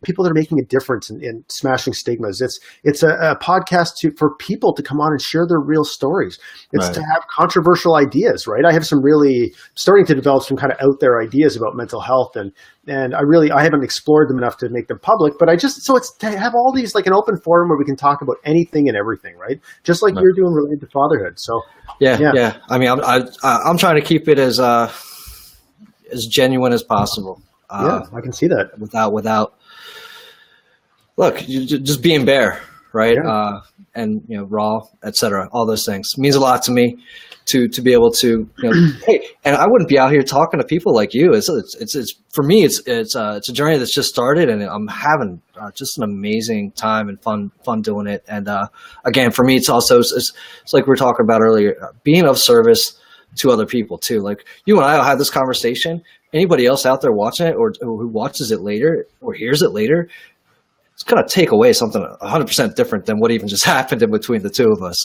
people that are making a difference in smashing stigmas. It's a podcast for people to come on and share their real stories. It's to have controversial ideas, right? I have some really starting to develop some kind of out there ideas about mental health, and I haven't explored them enough to make them public, but so it's to have all these, like an open forum where we can talk about anything and everything, right? Just like you're doing related to fatherhood. So yeah. I mean, I'm trying to keep it as genuine as possible. I can see that without. Look, just being bare, right? Yeah. And raw, etc. All those things means a lot to me to be able to, hey, and I wouldn't be out here talking to people like you. It's for me, it's a journey that's just started, and I'm having just an amazing time and fun doing it. And again, for me, it's also it's like we were talking about earlier, being of service to other people too. Like you and I will have this conversation. Anybody else out there watching it or who watches it later or hears it later, it's going to take away something 100% different than what even just happened in between the two of us.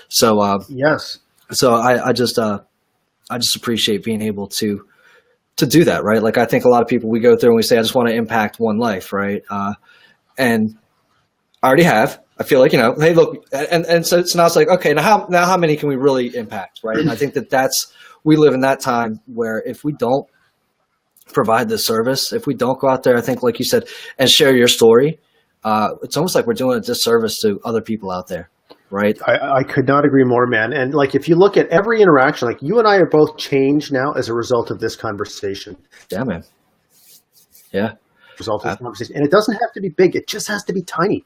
So, yes. So I just appreciate being able to do that, right? Like I think a lot of people, we go through and we say, I just want to impact one life, right? And I already have. I feel like, hey, look, and so now it's like, okay, now how many can we really impact, right? And I think we live in that time where if we don't provide the service, if we don't go out there, I think, like you said, and share your story, it's almost like we're doing a disservice to other people out there, right? I could not agree more, man. And like, if you look at every interaction, like you and I are both changed now as a result of this conversation. Yeah, man. Yeah. Result of this conversation. And it doesn't have to be big. It just has to be tiny.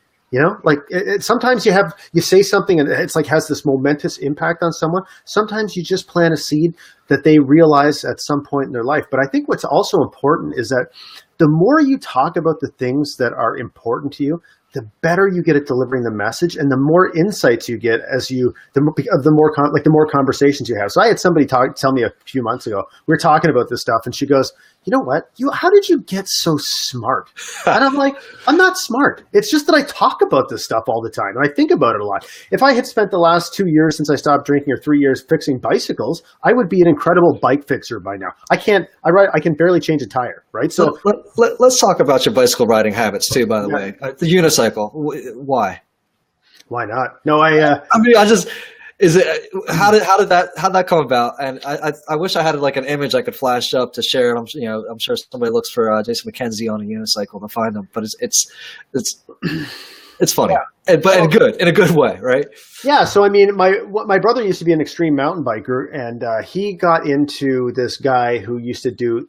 Like sometimes you say something and it's like has this momentous impact on someone. Sometimes you just plant a seed that they realize at some point in their life. But I think what's also important is that the more you talk about the things that are important to you, the better you get at delivering the message, and the more insights you get the more conversations you have. So I had somebody tell me a few months ago, we were talking about this stuff, and she goes, you know what? How did you get so smart? And I'm like, I'm not smart. It's just that I talk about this stuff all the time, and I think about it a lot. If I had spent the last 2 years since I stopped drinking, or 3 years fixing bicycles, I would be an incredible bike fixer by now. I can barely change a tire, right? So let's talk about your bicycle riding habits too, by the way. The unicycle. Why? Why not? No, how did that come about? And I wish I had like an image I could flash up to share. I'm sure somebody looks for Jason McKenzie on a unicycle to find him, but it's funny, but in a good way, right? Yeah. So I mean, my brother used to be an extreme mountain biker, and he got into this guy who used to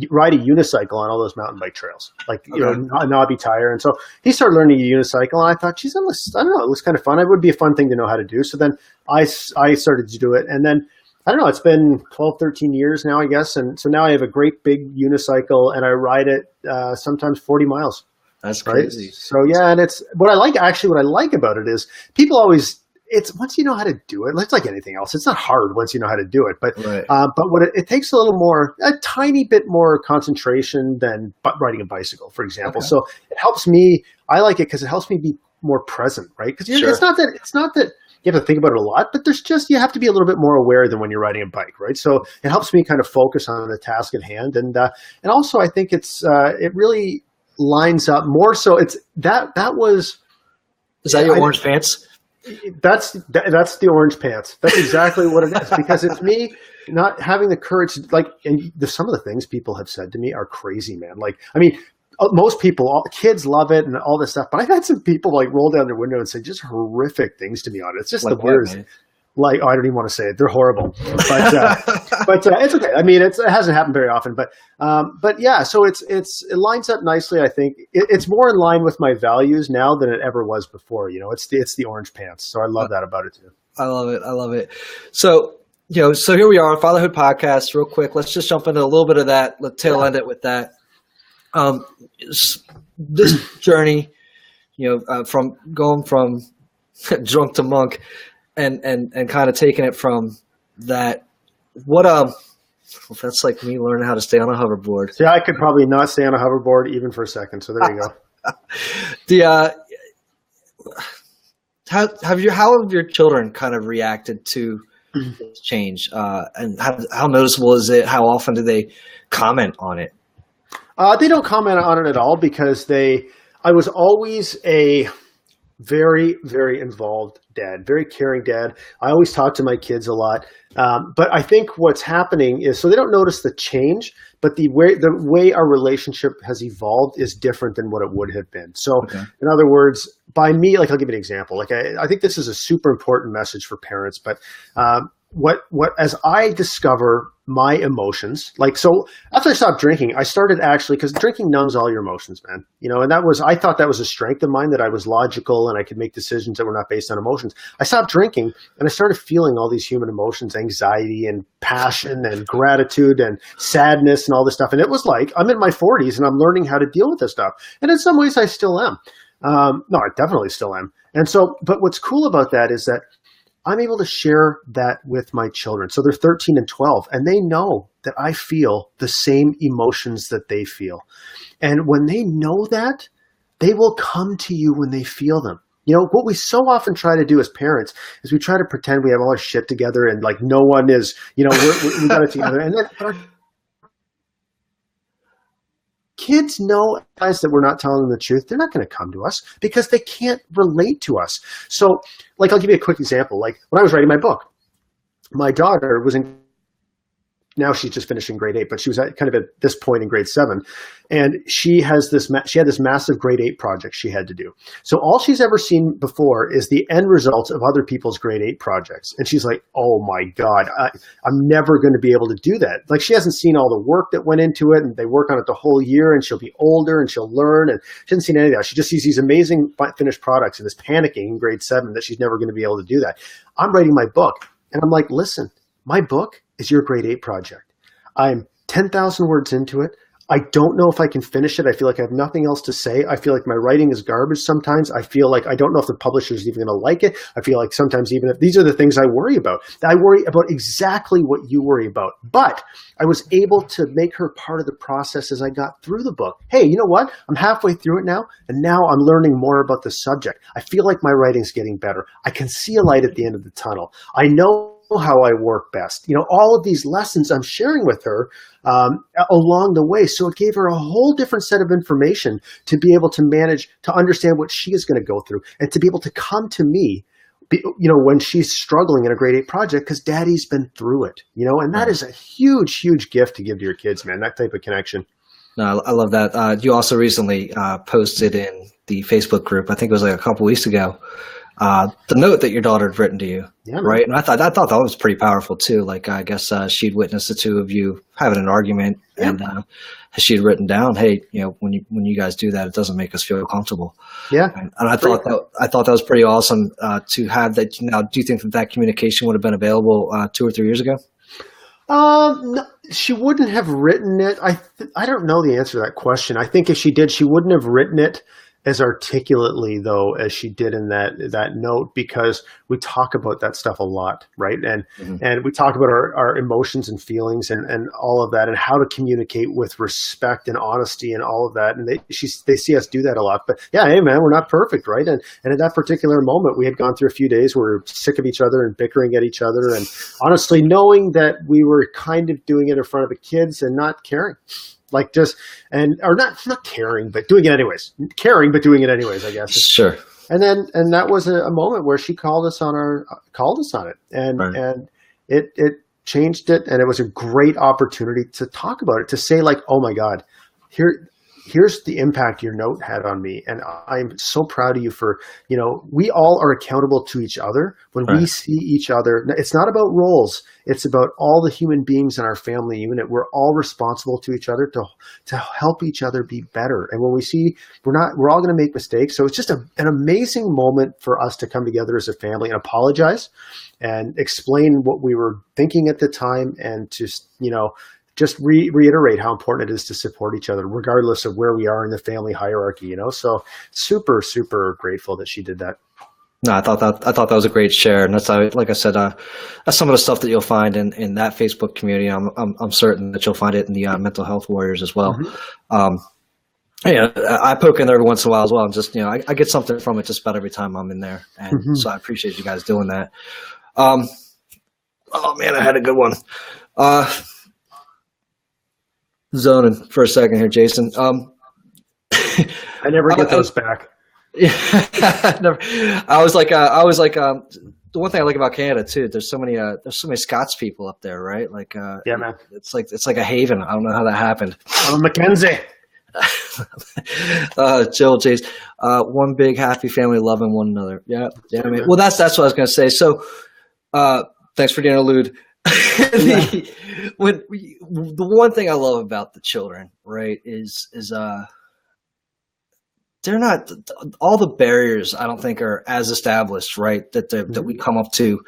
ride a unicycle on all those mountain bike trails, like a knobby tire. And so he started learning a unicycle, and I thought, geez, I don't know, it was kind of fun. It would be a fun thing to know how to do. So then I started to do it, and then I don't know, it's been 12, 13 years now, I guess. And so now I have a great big unicycle, and I ride it sometimes 40 miles. That's crazy. Right? So yeah, and it's what I like about it is people always. It's once you know how to do it, it's like anything else. It's not hard once you know how to do it, but what it takes a tiny bit more concentration than riding a bicycle, for example. Okay. So it helps me. I like it because it helps me be more present, right? Because it's not that you have to think about it a lot, but you have to be a little bit more aware than when you're riding a bike, right? So it helps me kind of focus on the task at hand, and also I think it really lines up more. So it's that was. Is that your orange pants? That's the orange pants. That's exactly what it is, because it's me not having the courage. And some of the things people have said to me are crazy, man. Like, I mean, most people, kids love it and all this stuff, but I've had some people like roll down their window and say just horrific things to me on it. It's just the worst. Like, oh, I don't even want to say it. They're horrible, but it's okay. I mean, it hasn't happened very often, but yeah. So it lines up nicely. I think it's more in line with my values now than it ever was before. You know, it's the orange pants. So I love that about it too. I love it. I love it. So, so here we are, Fatherhood Podcast. Real quick, let's just jump into a little bit of that. Let's tail end it with that. This journey, from going from drunk to monk, and kind of taking it from that. That's like me learning how to stay on a hoverboard. See, I could probably not stay on a hoverboard even for a second. So there you go. How have your children kind of reacted to this change? And how noticeable is it? How often do they comment on it? They don't comment on it at all because I was always a very, very involved dad, very caring dad. I always talk to my kids a lot. But I think what's happening is, so they don't notice the change, but the way our relationship has evolved is different than what it would have been. So in other words, by me, like, I'll give you an example. Like, I think this is a super important message for parents, but as I discover my emotions, like, so after I stopped drinking, I started actually, because drinking numbs all your emotions, man, and I thought that was a strength of mine, that I was logical and I could make decisions that were not based on emotions. I stopped drinking and I started feeling all these human emotions, anxiety and passion and gratitude and sadness and all this stuff. And it was like, I'm in my 40s and I'm learning how to deal with this stuff. And in some ways I still am. No, I definitely still am. And so, but what's cool about that is that I'm able to share that with my children. So they're 13 and 12, and they know that I feel the same emotions that they feel. And when they know that, they will come to you when they feel them. What we so often try to do as parents is we try to pretend we have all our shit together and like no one is, we got it together. And then our kids know, guys, that we're not telling them the truth. They're not going to come to us because they can't relate to us. So, like, I'll give you a quick example. Like, when I was writing my book, my daughter was now she's just finishing grade 8, but she was at this point in grade 7. And she had this massive grade 8 project she had to do. So all she's ever seen before is the end results of other people's grade 8 projects. And she's like, oh my God, I'm never going to be able to do that. Like, she hasn't seen all the work that went into it, and they work on it the whole year, and she'll be older and she'll learn. And she hasn't seen any of that. She just sees these amazing finished products and is panicking in grade 7 that she's never going to be able to do that. I'm writing my book and I'm like, listen, my book is your grade 8 project. I'm 10,000 words into it. I don't know if I can finish it. I feel like I have nothing else to say. I feel like my writing is garbage sometimes. I feel like I don't know if the publisher is even going to like it. I feel like sometimes, even if these are the things I worry about, I worry about exactly what you worry about. But I was able to make her part of the process as I got through the book. Hey, you know what? I'm halfway through it now, and now I'm learning more about the subject. I feel like my writing's getting better. I can see a light at the end of the tunnel. I know how I work best. All of these lessons I'm sharing with her along the way. So it gave her a whole different set of information to be able to manage, to understand what she is going to go through, and to be able to come to me, when she's struggling in a grade 8 project, because daddy's been through it, and that is a huge, huge gift to give to your kids, man, that type of connection. No, I love that. You also recently posted in the Facebook group, I think it was like a couple weeks ago, the note that your daughter had written to you, right? And I thought that was pretty powerful too. Like, I guess she'd witnessed the two of you having an argument, and she'd written down, "Hey, when you guys do that, it doesn't make us feel comfortable." Yeah, and I thought that was pretty awesome to have that. Now, do you think that communication would have been available 2 or 3 years ago? No, she wouldn't have written it. I don't know the answer to that question. I think if she did, she wouldn't have written it as articulately, though, as she did in that note, because we talk about that stuff a lot, right? And and we talk about our emotions and feelings and all of that, and how to communicate with respect and honesty and all of that. And they see us do that a lot. But yeah, hey man, we're not perfect, right? And at that particular moment, we had gone through a few days where we were sick of each other and bickering at each other, and honestly knowing that we were kind of doing it in front of the kids and not caring. Like, just, or not caring, but doing it anyways. Caring, but doing it anyways, I guess. Sure. And that was a moment where she called us on it, and it changed it, and it was a great opportunity to talk about it, to say, like, oh my God, here's the impact your note had on me. And I'm so proud of you for, we all are accountable to each other when we see each other. It's not about roles. It's about all the human beings in our family unit. We're all responsible to each other to help each other be better. And when we see we're all going to make mistakes. So it's just an amazing moment for us to come together as a family and apologize and explain what we were thinking at the time, and just reiterate how important it is to support each other, regardless of where we are in the family hierarchy. So super, super grateful that she did that. No, I thought that was a great share, and that's like I said, that's some of the stuff that you'll find in that Facebook community. I'm certain that you'll find it in the Mental Health Warriors as well. I poke in there every once in a while as well, and just I get something from it just about every time I'm in there, and so I appreciate you guys doing that. Oh man, I had a good one. Zoning for a second here, Jason. I never get those back. Yeah, never. I was like, the one thing I like about Canada too. There's so many Scots people up there, right? Like, yeah, man. It's like a haven. I don't know how that happened. I'm a Mackenzie. Jill, Jace, one big happy family loving one another. Yeah, man. Well, that's what I was gonna say. So, thanks for the interlude. The one thing I love about the children, right, is they're not all the barriers. I don't think are as established, right, that we come up to,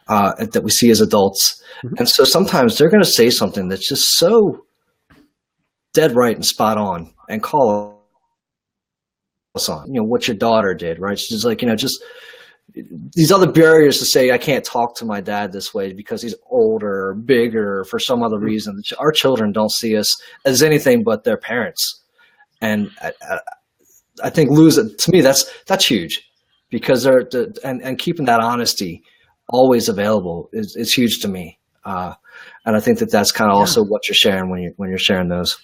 that we see as adults, and so sometimes they're going to say something that's just so dead right and spot on, and call us on, what your daughter did, right? She's like, just these other barriers to say, I can't talk to my dad this way because he's older or bigger or for some other reason. Our children don't see us as anything but their parents. And I think to me, that's huge, because and keeping that honesty always available is huge to me. And I think that's kind of also what you're sharing when you're sharing those.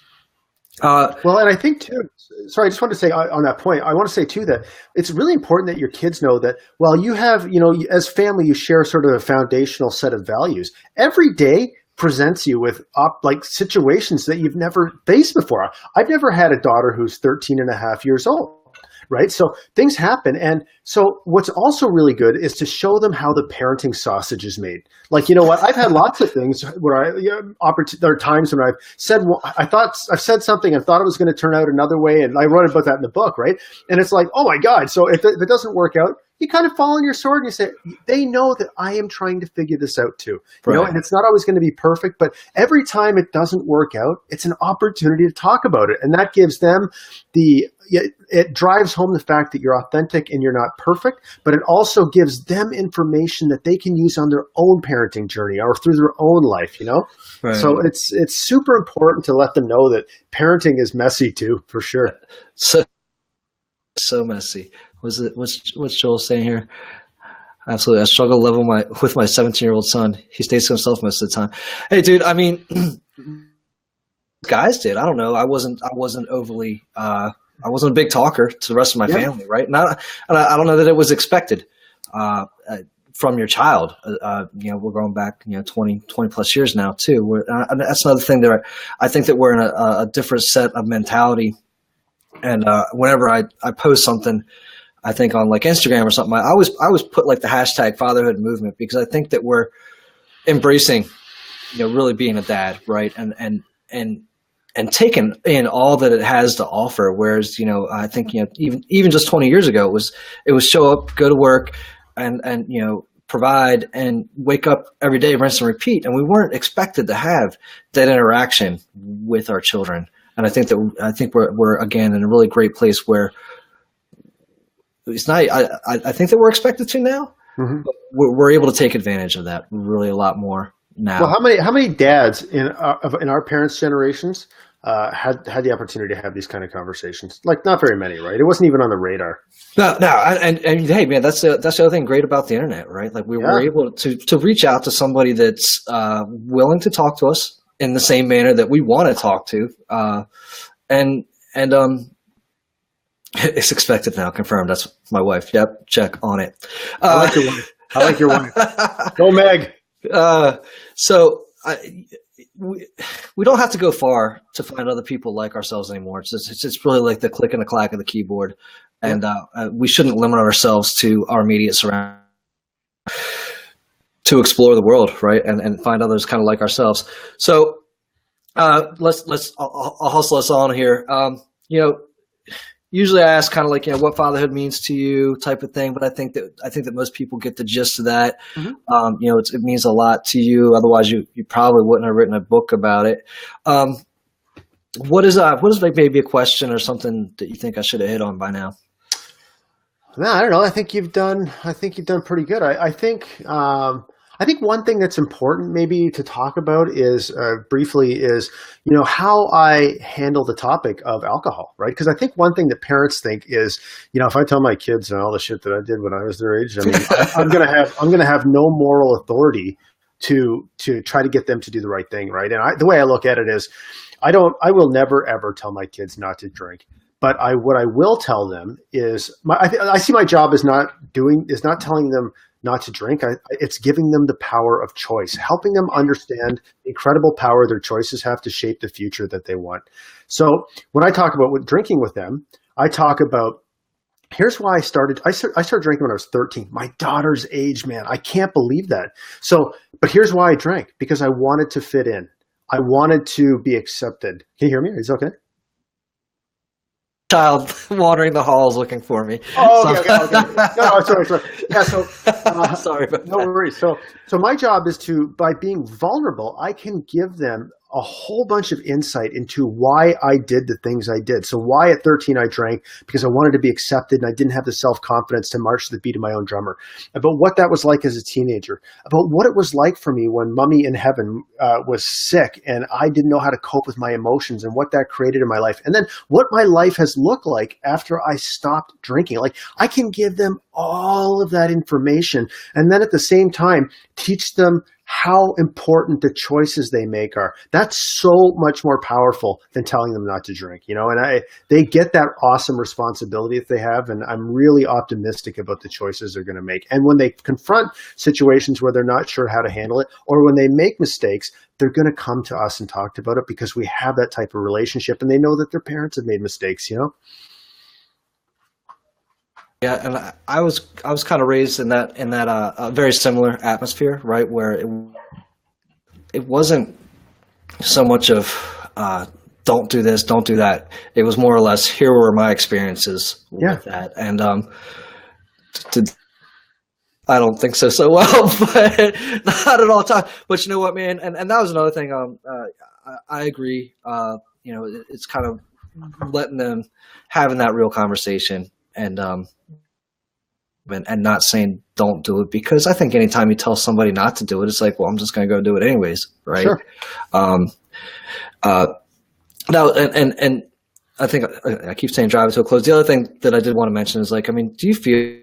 Well, and I think too, sorry, I just wanted to say on that point, I want to say too that it's really important that your kids know that, well, you have, as family, you share sort of a foundational set of values. Every day presents you with situations that you've never faced before. I've never had a daughter who's 13 and a half years old. Right. So things happen. And so what's also really good is to show them how the parenting sausage is made. Like, I've had lots of things where there are times when I've said, I've said something and thought it was going to turn out another way. And I wrote about that in the book. Right. And it's like, oh my God. So if it doesn't work out, you kind of fall on your sword and you say, they know that I am trying to figure this out too. And it's not always going to be perfect, but every time it doesn't work out, it's an opportunity to talk about it. And that gives them it drives home the fact that you're authentic and you're not perfect, but it also gives them information that they can use on their own parenting journey or through their own life, Right. So it's super important to let them know that parenting is messy too, for sure. So messy. What's Joel saying here? Absolutely. I struggle to level with my 17-year-old son. He stays to himself most of the time. Hey, dude, I mean, guys did. I don't know. I wasn't overly, I wasn't a big talker to the rest of my family, right? And I don't know that it was expected from your child. We're going back, 20 plus years now too. That's another thing that I think that we're in a different set of mentality. And whenever I post something, I think on like Instagram or something, I always put like the hashtag fatherhood movement, because I think that we're embracing, really being a dad, right? And taking in all that it has to offer. Whereas, I think, even just 20 years ago, it was show up, go to work, and provide, and wake up every day, rinse and repeat. And we weren't expected to have that interaction with our children. And I think we're again in a really great place where it's not. I think that we're expected to now. Mm-hmm. But we're able to take advantage of that really a lot more now. Well, how many dads in our parents' generations had the opportunity to have these kind of conversations? Like, not very many, right? It wasn't even on the radar. No, and hey, man, that's the other thing great about the internet, right? Like we were able to reach out to somebody that's willing to talk to us in the same manner that we want to talk to, and it's expected now, confirmed. That's my wife. Yep, check on it. I like your wife. I like your wife. Go Meg. So we don't have to go far to find other people like ourselves anymore. It's really like the click and the clack of the keyboard, and we shouldn't limit ourselves to our immediate surroundings to explore the world, right? And find others kind of like ourselves. So I'll hustle us on here. Usually I ask kind of like, what fatherhood means to you type of thing, but I think that most people get the gist of that. Mm-hmm. It means a lot to you. Otherwise you probably wouldn't have written a book about it. What is like maybe a question or something that you think I should have hit on by now? No, I don't know. I think you've done pretty good. I think one thing that's important maybe to talk about is briefly is, how I handle the topic of alcohol, right? Because I think one thing that parents think is, if I tell my kids and all the shit that I did when I was their age, I mean, I'm going to have no moral authority to try to get them to do the right thing, right? And the way I look at it is, I will never ever tell my kids not to drink. But what I will tell them is, I see my job is not telling them not to drink. It's giving them the power of choice, helping them understand the incredible power their choices have to shape the future that they want. So when I talk about drinking with them, I talk about, here's why I started drinking when I was 13, my daughter's age, man. I can't believe that. So, but here's why I drank, because I wanted to fit in. I wanted to be accepted. Can you hear me? Is it okay? Child wandering the halls looking for me. Oh, okay. No, sorry. Yeah, so sorry about no worries. So my job is by being vulnerable, I can give them a whole bunch of insight into why I did the things I did. So why at 13 I drank, because I wanted to be accepted and I didn't have the self-confidence to march to the beat of my own drummer. About what that was like as a teenager. About what it was like for me when Mummy in heaven was sick and I didn't know how to cope with my emotions and what that created in my life. And then what my life has looked like after I stopped drinking. Like, I can give them all of that information and then at the same time teach them how important the choices they make are. That's so much more powerful than telling them not to drink, and they get that awesome responsibility that they have. And I'm really optimistic about the choices they're going to make. And when they confront situations where they're not sure how to handle it, or when they make mistakes, they're going to come to us and talk about it because we have that type of relationship and they know that their parents have made mistakes, Yeah, and I was kind of raised in that very similar atmosphere, right, where it wasn't so much of don't do this, don't do that. It was more or less, here were my experiences with that, and I don't think so well, but not at all time. But you know what, man, and that was another thing. I agree. It's kind of letting them having that real conversation and not saying don't do it, because I think anytime you tell somebody not to do it, it's like, well, I'm just going to go do it anyways, right? Sure. Now, and I think I keep saying drive it to a close. The other thing that I did want to mention is, like, I mean, do you feel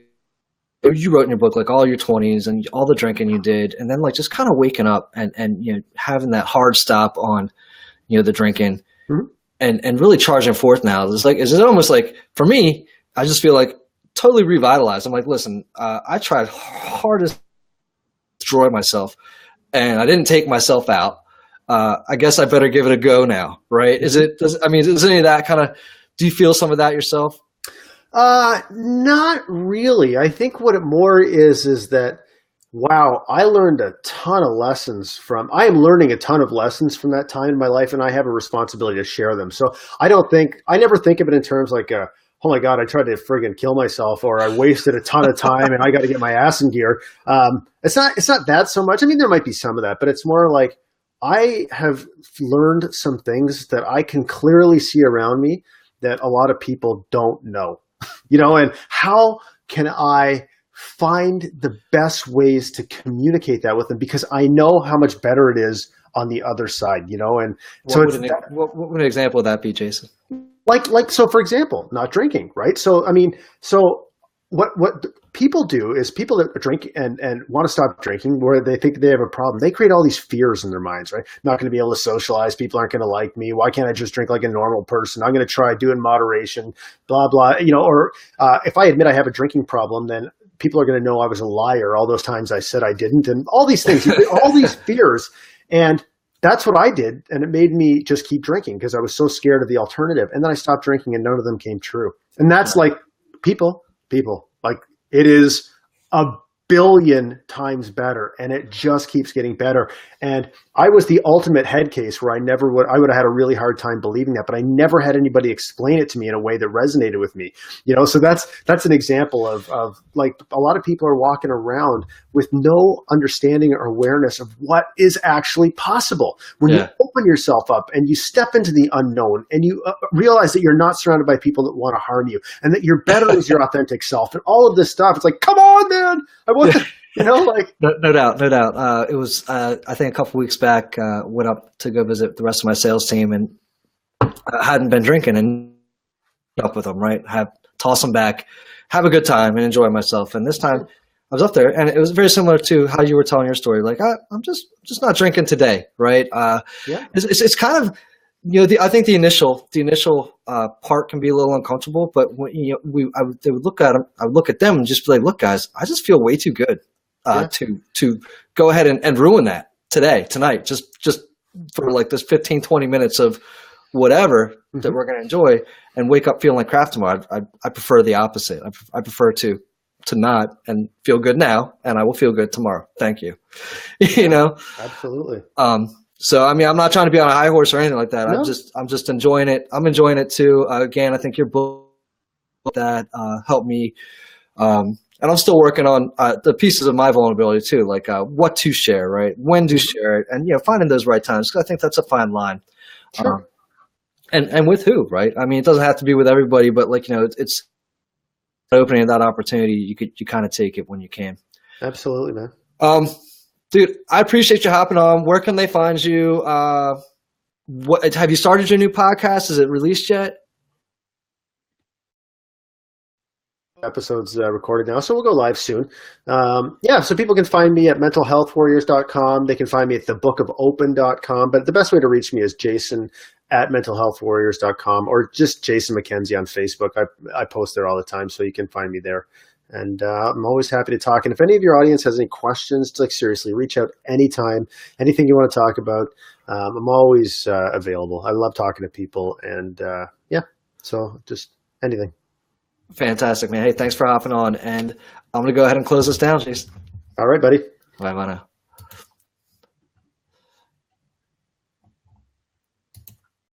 you wrote in your book like all your 20s and all the drinking you did, and then like just kind of waking up and having that hard stop on the drinking, mm-hmm. and really charging forth now? Is it almost like, for me, I just feel like totally revitalized. I'm like, listen, I tried hardest to destroy myself and I didn't take myself out. I guess I better give it a go now, right? Is any of that kind of, do you feel some of that yourself? Not really. I think what it more is that, wow, I learned a ton of lessons I am learning a ton of lessons from that time in my life, and I have a responsibility to share them. So I never think of it in terms like, oh my God, I tried to friggin' kill myself, or I wasted a ton of time and I got to get my ass in gear. It's not that so much. I mean, there might be some of that, but it's more like I have learned some things that I can clearly see around me that a lot of people don't know, and how can I find the best ways to communicate that with them, because I know how much better it is on the other side, and so what would an example of that be, Jason? So for example, not drinking, right? So, what people do is people that drink and want to stop drinking, where they think they have a problem, they create all these fears in their minds, right? Not going to be able to socialize. People aren't going to like me. Why can't I just drink like a normal person? I'm going to try do in moderation, blah, blah, or if I admit I have a drinking problem, then people are going to know I was a liar all those times I said I didn't, and all these things, all these fears. And that's what I did. And it made me just keep drinking because I was so scared of the alternative. And then I stopped drinking and none of them came true. And that's like people, like it is a billion times better, and it just keeps getting better. And I was the ultimate head case where I would have had a really hard time believing that, but I never had anybody explain it to me in a way that resonated with me. So that's an example of like a lot of people are walking around with no understanding or awareness of what is actually possible. When you open yourself up and you step into the unknown and you realize that you're not surrounded by people that want to harm you and that you're better as your authentic self and all of this stuff, it's like, come on, man. I want to, like no doubt. It was I think a couple weeks back, went up to go visit the rest of my sales team, and I hadn't been drinking and up with them, right? Toss them back, have a good time, and enjoy myself. And this time, I was up there, and it was very similar to how you were telling your story. Like I'm just not drinking today, right? It's kind of I think the initial part can be a little uncomfortable, but when they would look at them, I would look at them and just be like, look, guys, I just feel way too good to go ahead and ruin that tonight, just for like this 15, 20 minutes of whatever that we're going to enjoy and wake up feeling like crap tomorrow. I prefer the opposite. I prefer to not and feel good now, and I will feel good tomorrow. Thank you. Absolutely. So, I mean, I'm not trying to be on a high horse or anything like that. No. I'm just enjoying it. I'm enjoying it too. Again, I think your book that helped me. And I'm still working on the pieces of my vulnerability too, like what to share, right? When to share it, and finding those right times. Because I think that's a fine line. Sure. And with who, right? I mean, it doesn't have to be with everybody, but like it's opening that opportunity. You kind of take it when you can. Absolutely, man. Dude, I appreciate you hopping on. Where can they find you? What have you started your new podcast? Is it released yet? Episodes recorded now, so we'll go live soon. So people can find me at mentalhealthwarriors.com. They can find me at thebookofopen.com, but the best way to reach me is Jason at mentalhealthwarriors.com or just Jason McKenzie on Facebook. I post there all the time, so you can find me there. And I'm always happy to talk. And if any of your audience has any questions, like seriously, reach out anytime. Anything you want to talk about, I'm always available. I love talking to people, and so just anything. Fantastic, man. Hey, thanks for hopping on. And I'm going to go ahead and close this down, Jason. All right, buddy. Bye now.